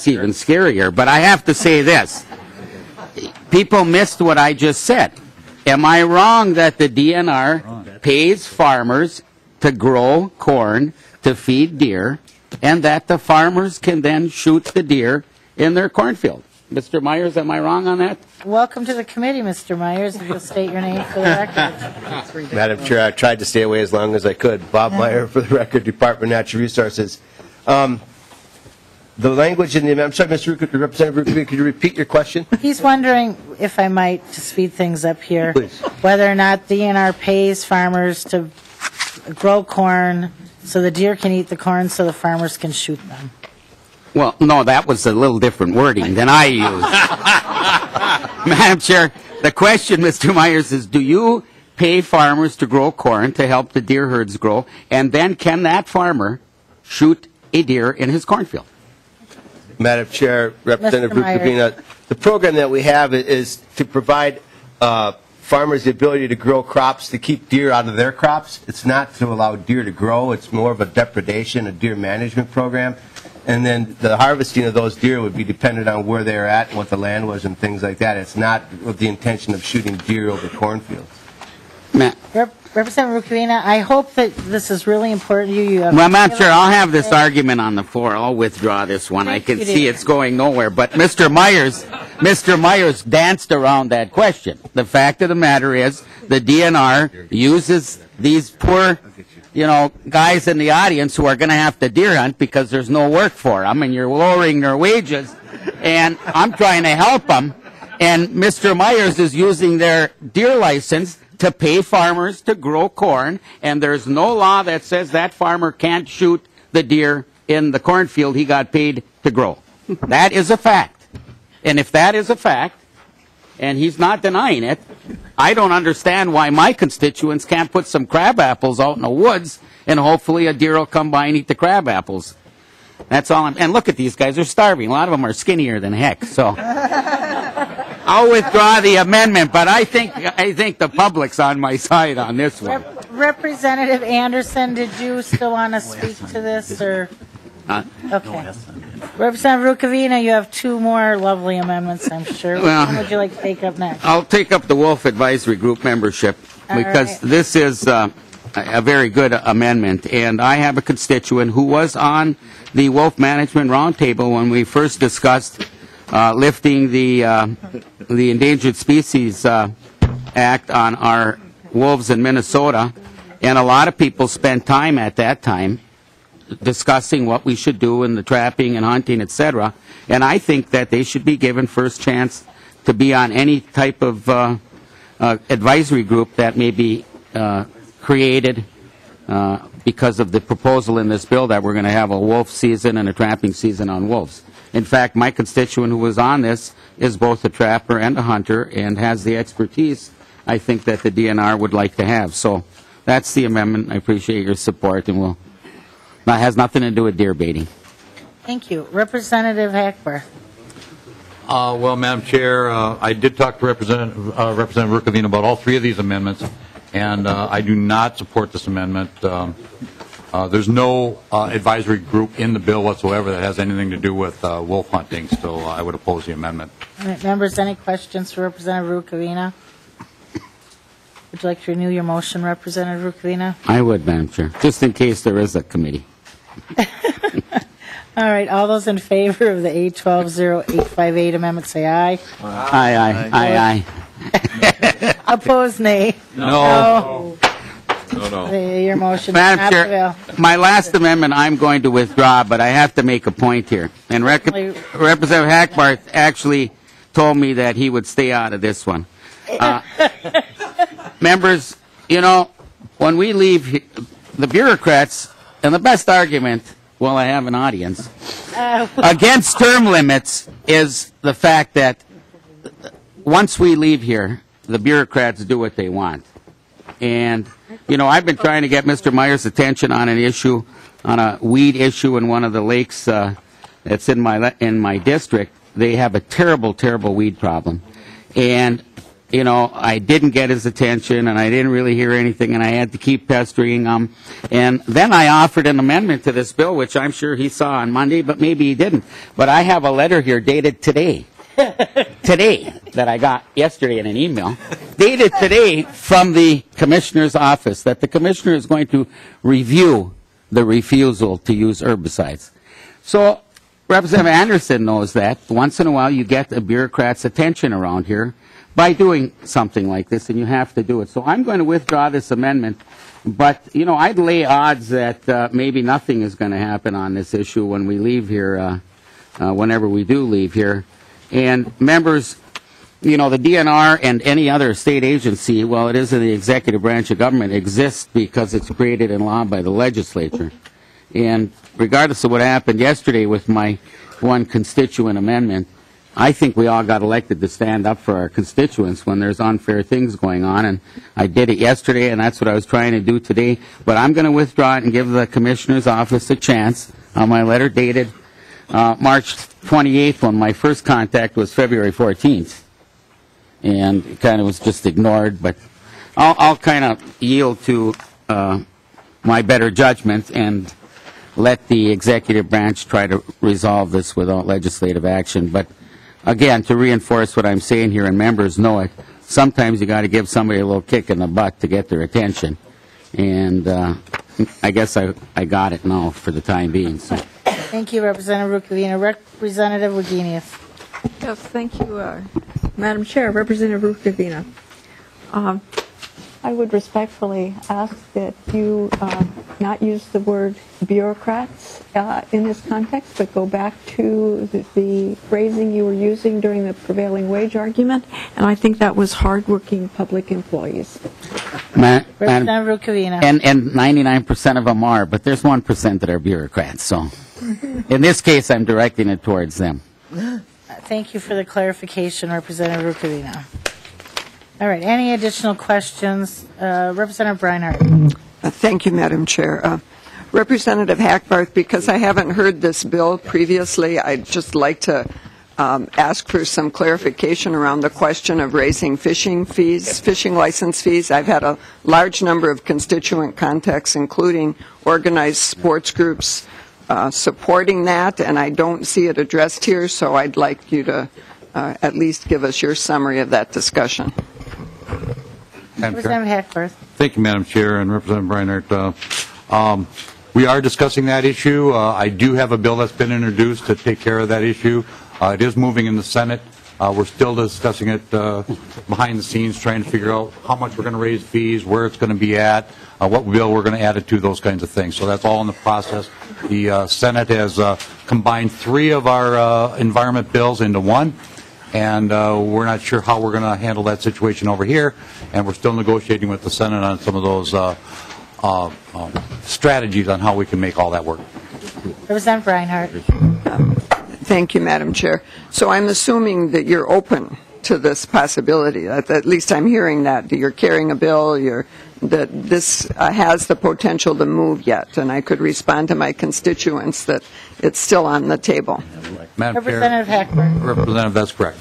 even scarier. But I have to say this. People missed what I just said. Am I wrong that the DNR pays farmers to grow corn to feed deer, and that the farmers can then shoot the deer in their cornfield? Mr. Myers, am I wrong on that? Welcome to the committee, Mr. Myers. If you'll state your name for the record. Madam Chair, I tried to stay away as long as I could. Bob Meyer, for the record, Department of Natural Resources. The language in the amendment, I'm sorry, Mr. Representative Rukavina, could you repeat your question? He's wondering, if I might, to speed things up here, Please. whether or not DNR pays farmers to grow corn so the deer can eat the corn so the farmers can shoot them. Well, no, that was a little different wording than I used. Madam Chair, the question, Mr. Myers, is do you pay farmers to grow corn to help the deer herds grow, and then can that farmer shoot a deer in his cornfield? Madam Chair, Representative Rukavina, the program that we have is to provide farmers the ability to grow crops to keep deer out of their crops. It's not to allow deer to grow. It's more of a depredation, a deer management program. And then the harvesting of those deer would be dependent on where they're at and what the land was and things like that. It's not with the intention of shooting deer over cornfields. Representative Rukavina, I hope that this is really important to you. Well, Madam Chair, I'll have this argument on the floor. I'll withdraw this one. I can see it's going nowhere. But Mr. Myers danced around that question. The fact of the matter is the DNR uses these poor, guys in the audience who are going to have to deer hunt because there's no work for them, and you're lowering their wages. And I'm trying to help them. And Mr. Myers is using their deer license to pay farmers to grow corn, and there's no law that says that farmer can't shoot the deer in the cornfield he got paid to grow. That is a fact. And if that is a fact, and he's not denying it, I don't understand why my constituents can't put some crab apples out in the woods, and hopefully a deer will come by and eat the crab apples. That's all. And look at these guys. They're starving. A lot of them are skinnier than heck. So I'll withdraw the amendment, but I think the public's on my side on this one. Representative Anderson, did you still want to speak to this? Or? Okay. Representative Rukavina, you have 2 more lovely amendments, I'm sure. Which one would you like to take up next? I'll take up the Wolf Advisory Group membership because this is a very good amendment. And I have a constituent who was on the Wolf Management Roundtable when we first discussed lifting the Endangered Species Act on our wolves in Minnesota, and a lot of people spent time at that time discussing what we should do in the trapping and hunting, etc. And I think that they should be given first chance to be on any type of advisory group that may be created because of the proposal in this bill that we're going to have a wolf season and a trapping season on wolves. In fact, my constituent who was on this is both a trapper and a hunter and has the expertise I think that the DNR would like to have. So that's the amendment. I appreciate your support, and that has nothing to do with deer baiting. Thank you. Representative Hackbarth. Well, Madam Chair, I did talk to Representative Rukavina about all three of these amendments, and I do not support this amendment. There's no advisory group in the bill whatsoever that has anything to do with wolf hunting, so I would oppose the amendment. All right, members, any questions for Representative Rukavina? Would you like to renew your motion, Representative Rukavina? I would, Madam Chair, just in case there is a committee. All right, all those in favor of the A120858 amendment say aye. Aye. Opposed, nay. No. Your motion Madam Chair, my last amendment I'm going to withdraw, but I have to make a point here. And Representative Hackbarth actually told me that he would stay out of this one. Members, you know, when we leave, the bureaucrats, and the best argument, while I have an audience, against term limits is the fact that once we leave here, the bureaucrats do what they want. And, you know, I've been trying to get Mr. Meyer's attention on an issue, on a weed issue in one of the lakes that's in my district. They have a terrible, terrible weed problem. And, you know, I didn't get his attention, and I didn't really hear anything, and I had to keep pestering him. And then I offered an amendment to this bill, which I'm sure he saw on Monday, but maybe he didn't. But I have a letter here dated today. Today, that I got yesterday in an email, dated today from the Commissioner's office, that the Commissioner is going to review the refusal to use herbicides. So Representative Anderson knows that once in a while you get a bureaucrat's attention around here by doing something like this, and you have to do it. So I'm going to withdraw this amendment, but, you know, I'd lay odds that maybe nothing is going to happen on this issue when we leave here, whenever we do leave here. And members, you know, the DNR and any other state agency, well, it is in the executive branch of government, exists because it's created in law by the legislature. And regardless of what happened yesterday with my one constituent amendment, I think we all got elected to stand up for our constituents when there's unfair things going on. And I did it yesterday, and that's what I was trying to do today. But I'm going to withdraw it and give the Commissioner's office a chance on my letter dated March 28th, when my first contact was February 14th. And it kind of was just ignored, but I'll kind of yield to my better judgment and let the executive branch try to resolve this without legislative action. But again, to reinforce what I'm saying here, and members know it, sometimes you got to give somebody a little kick in the butt to get their attention. And I guess I got it now for the time being. So. Thank you, Representative Rukavina. Representative Wagenius. Yes, thank you, Madam Chair. Representative Rukavina. I would respectfully ask that you not use the word bureaucrats in this context, but go back to the phrasing you were using during the prevailing wage argument, and I think that was hardworking public employees. Representative Rukavina. And 99% of them are, but there's 1% that are bureaucrats. So in this case, I'm directing it towards them. Thank you for the clarification, Representative Rukavina. All right, any additional questions? Representative Breinhardt. Thank you, Madam Chair. Representative Hackbarth, because I haven't heard this bill previously, I'd just like to ask for some clarification around the question of raising fishing fees, fishing license fees. I've had a large number of constituent contacts, including organized sports groups, supporting that, and I don't see it addressed here, so I'd like you to at least give us your summary of that discussion. Representative Hackbarth. Thank you, Madam Chair, and Representative Breinhardt. We are discussing that issue. I do have a bill that's been introduced to take care of that issue. It is moving in the Senate. We're still discussing it behind the scenes, trying to figure out how much we're going to raise fees, where it's going to be at, what bill we're going to add it to, those kinds of things. So that's all in the process. The Senate has combined 3 of our environment bills into one, and we're not sure how we're going to handle that situation over here, and we're still negotiating with the Senate on some of those strategies on how we can make all that work. Representative Reinhardt. Thank you, Madam Chair. So I'm assuming that you're open to this possibility. At least I'm hearing that you're carrying a bill, that this has the potential to move yet, and I could respond to my constituents that it's still on the table. Madam Representative Hackbarth. Representative, that's correct.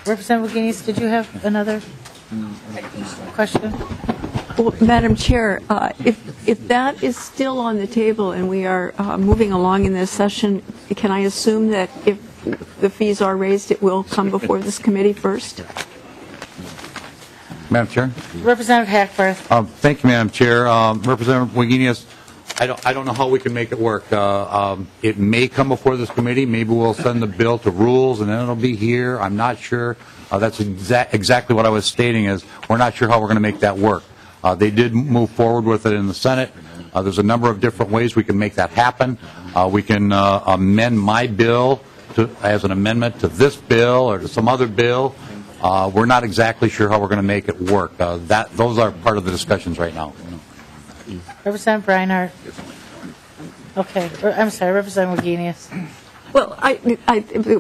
Representative Guinness, did you have another question? Well, Madam Chair, if that is still on the table and we are moving along in this session, can I assume that if the fees are raised, it will come before this committee first? Madam Chair? Representative Hackbarth. Thank you, Madam Chair. Representative Wagenius, I don't know how we can make it work. It may come before this committee. Maybe we'll send the bill to rules and then it'll be here. I'm not sure. That's exactly what I was stating is we're not sure how we're going to make that work. They did move forward with it in the Senate. There's a number of different ways we can make that happen. We can amend my bill as an amendment to this bill or to some other bill. We're not exactly sure how we're going to make it work. Those are part of the discussions right now. Representative Reinhardt. Okay. I'm sorry, Representative Wagenius. Well,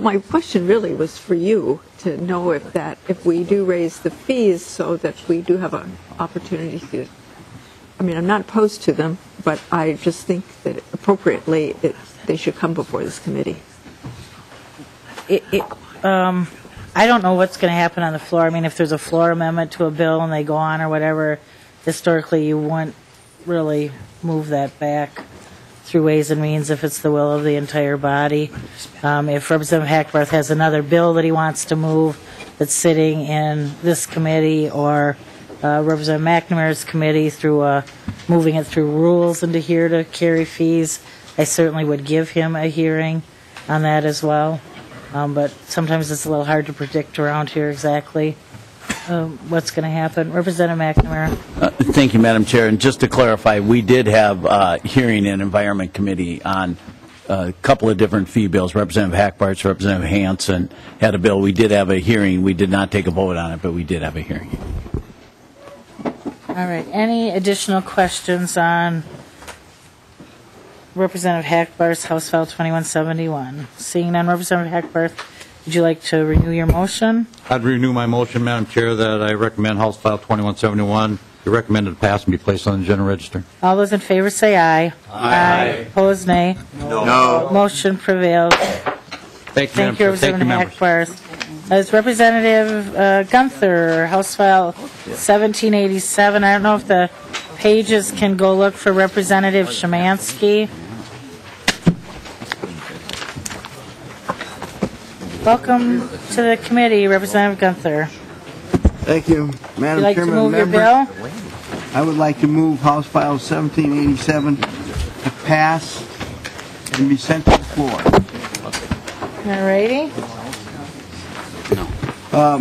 my question really was for you to know if we do raise the fees so that we do have an opportunity to. I mean, I'm not opposed to them, but I just think that appropriately they should come before this committee. I don't know what's going to happen on the floor. I mean, if there's a floor amendment to a bill and they go on or whatever, historically you wouldn't really move that back through Ways and Means if it's the will of the entire body. If Representative Hackbarth has another bill that he wants to move that's sitting in this committee or Representative McNamara's committee through moving it through rules into here to carry fees, I certainly would give him a hearing on that as well. But sometimes it's a little hard to predict around here exactly what's going to happen. Representative McNamara. Thank you, Madam Chair. And just to clarify, we did have a hearing in Environment Committee on a couple of different fee bills. Representative Hackbarth, Representative Hansen had a bill. We did have a hearing. We did not take a vote on it, but we did have a hearing. All right. Any additional questions on Representative Hackbarth's House File 2171? Seeing none, Representative Hackbarth, would you like to renew your motion? I'd renew my motion, Madam Chair, that I recommend House File 2171 be recommended to pass and be placed on the general register. All those in favor say aye. Aye. Opposed, nay. No. Motion prevails. Thank you, Representative Hackbarth. As Representative Gunther, House File 1787. I don't know if the pages can go look for Representative Szymanski. Welcome to the committee, Representative Gunther. Thank you, Madam Would you like Chairman. to move your bill? I would like to move House File 1787 to pass and be sent to the floor. All righty.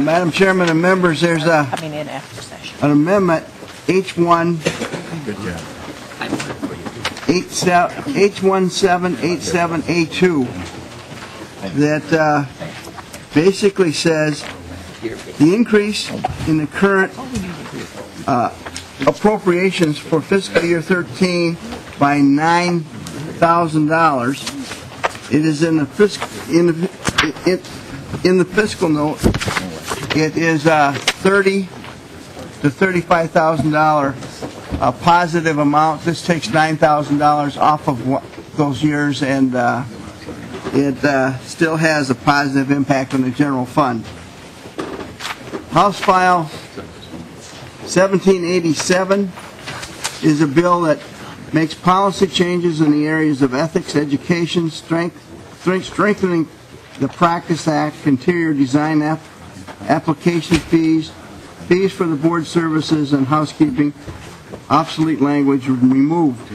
Madam Chairman and members, there's an amendment, H1 H1787A2 that basically says the increase in the current appropriations for fiscal year 13 by $9,000. It is in the fiscal note. It is $30,000 to $35,000 positive amount. This takes $9,000 off of those years, and it still has a positive impact on the general fund. House File 1787 is a bill that makes policy changes in the areas of ethics, education, strengthening the Practice Act, interior design application fees, fees for the board services and housekeeping, obsolete language removed.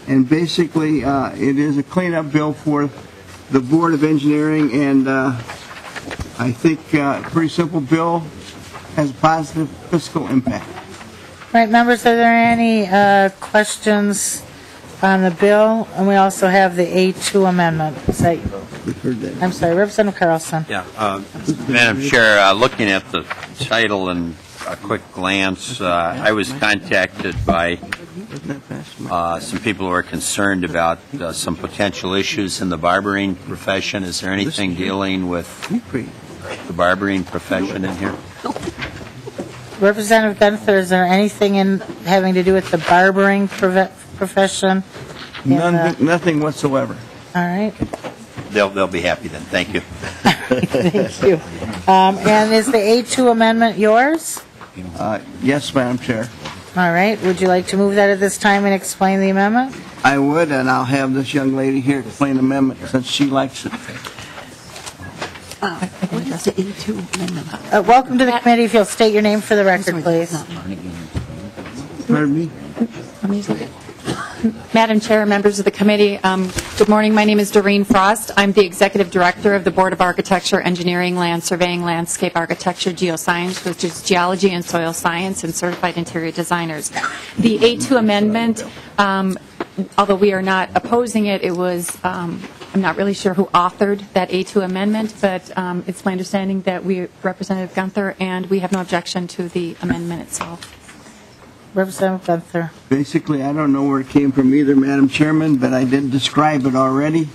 And basically, it is a cleanup bill for the Board of Engineering, and I think a pretty simple bill has a positive fiscal impact. Right, members, are there any questions on the bill? And we also have the A2 amendment. I'm sorry, Representative Carlson. Yeah, Madam Chair, looking at the title and a quick glance, I was contacted by some people who are concerned about some potential issues in the barbering profession. Is there anything dealing with the barbering profession in here? Representative Gunther, is there anything in having to do with the barbering profession? Nothing whatsoever. All right. They'll be happy then. Thank you. Thank you. And is the A2 amendment yours? Yes, Madam Chair. All right. Would you like to move that at this time and explain the amendment? I would, and I'll have this young lady here explain the amendment since she likes it. What is the A2 amendment? Welcome to the committee. If you'll state your name for the record, please. Pardon me? Madam Chair, members of the committee, good morning. My name is Doreen Frost. I'm the Executive Director of the Board of Architecture, Engineering, Land Surveying, Landscape Architecture, Geoscience, which is Geology and Soil Science, and Certified Interior Designers. The A2 amendment, although we are not opposing it, it was, I'm not really sure who authored that A2 amendment, but it's my understanding that Representative Gunther, and we have no objection to the amendment itself. Representative Gunther. Basically, I don't know where it came from either, Madam Chairman, but I did describe it already.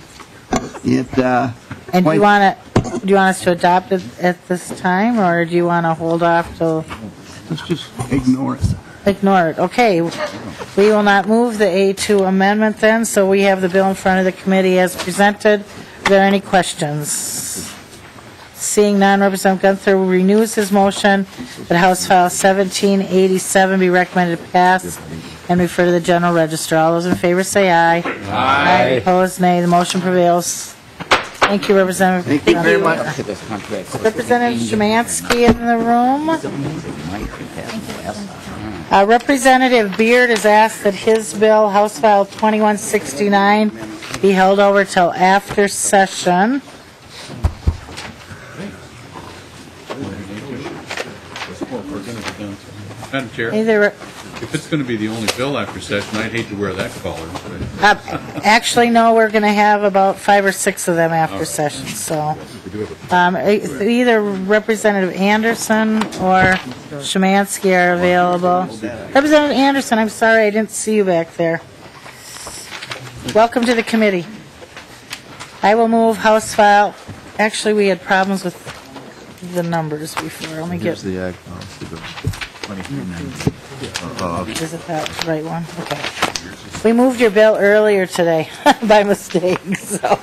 And do you want us to adopt it at this time, or do you want to hold off till? Let's just ignore it. Ignore it. Okay. We will not move the A2 amendment then, so we have the bill in front of the committee as presented. Are there any questions? Seeing none, Representative Gunther renews his motion that House File 1787 be recommended to pass and refer to the General Register. All those in favor say aye. Aye. Opposed, nay. The motion prevails. Thank you, Representative. Thank you very much. Representative Szymanski in the room. Representative Beard has asked that his bill, House File 2169, be held over till after session. Madam Chair, if it's going to be the only bill after session, I'd hate to wear that collar. Actually, no, we're going to have about 5 or 6 of them after session. So either Representative Anderson or Szymanski are available. Representative Anderson, I'm sorry, I didn't see you back there. Welcome to the committee. I will move House File. Actually, we had problems with the numbers before. Let me get the ag policy bill. 2390. Is it that right one? Okay. We moved your bill earlier today by mistake. So,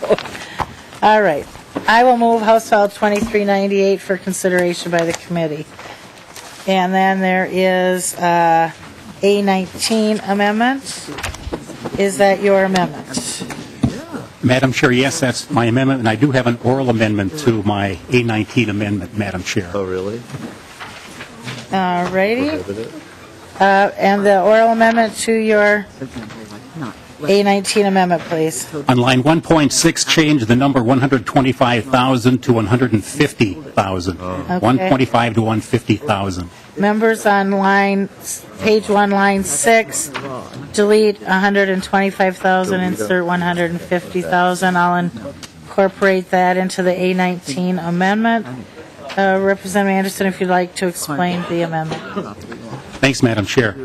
all right. I will move House File 2398 for consideration by the committee. And then there is A19 amendment. Is that your amendment? Madam Chair, yes, that's my amendment, and I do have an oral amendment to my A19 amendment, Madam Chair. Oh, really? All righty. And the oral amendment to your A19 amendment, please. On line 1.6, change the number 125,000 to 150,000. 125 to 150,000. Members on page 1, line 6, delete 125,000, insert 150,000. I'll incorporate that into the A19 amendment. Representative Anderson, if you'd like to explain the amendment. Thanks, Madam Chair.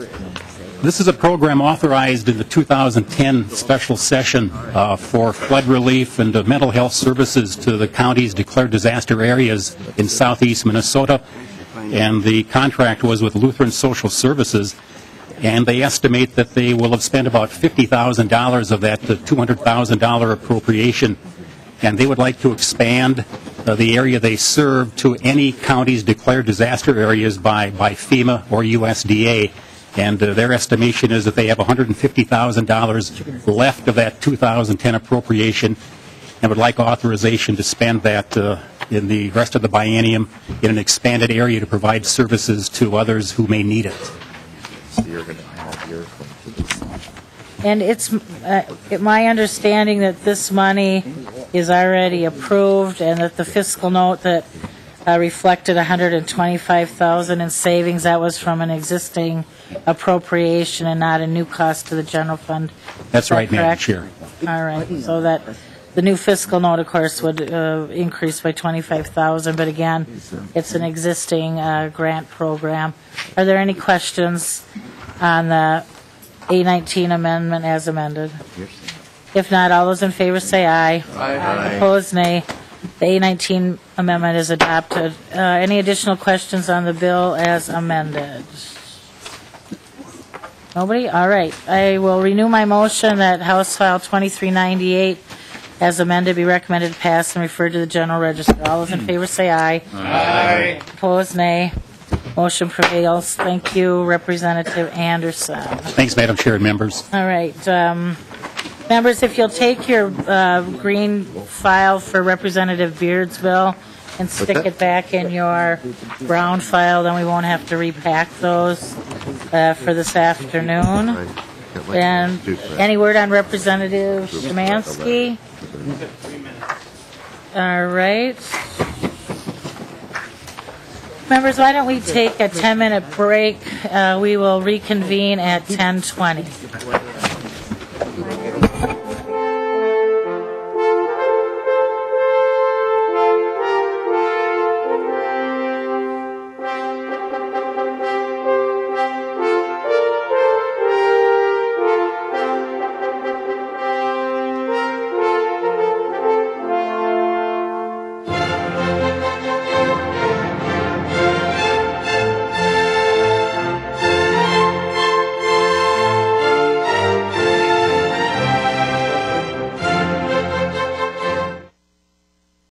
This is a program authorized in the 2010 special session for flood relief and mental health services to the county's declared disaster areas in southeast Minnesota. And the contract was with Lutheran Social Services, and they estimate that they will have spent about $50,000 of that $200,000 appropriation, and they would like to expand the area they serve to any county's declared disaster areas by FEMA or USDA. And their estimation is that they have $150,000 left of that 2010 appropriation and would like authorization to spend that in the rest of the biennium in an expanded area to provide services to others who may need it. And it's my understanding that this money is already approved, and that the fiscal note that reflected $125,000 in savings, that was from an existing appropriation and not a new cost to the general fund. That's Is that right, Madam correct? Chair. All right, so that the new fiscal note, of course, would increase by $25,000, but again, it's an existing grant program. Are there any questions on the A19 amendment as amended? If not, all those in favor say aye. Aye. Opposed, nay. The A19 amendment is adopted. Any additional questions on the bill as amended? Nobody? All right. I will renew my motion that House File 2398 as amended be recommended to pass and referred to the General Register. All those in favor say aye. Aye. Opposed, nay. Motion prevails. Thank you, Representative Anderson. Thanks, Madam Chair and members. All right. Members, if you'll take your green file for Representative Beard's bill and stick it back in your brown file, then we won't have to repack those for this afternoon. And any word on Representative Szymanski? All right. Members, why don't we take a 10-minute break? We will reconvene at 10:20.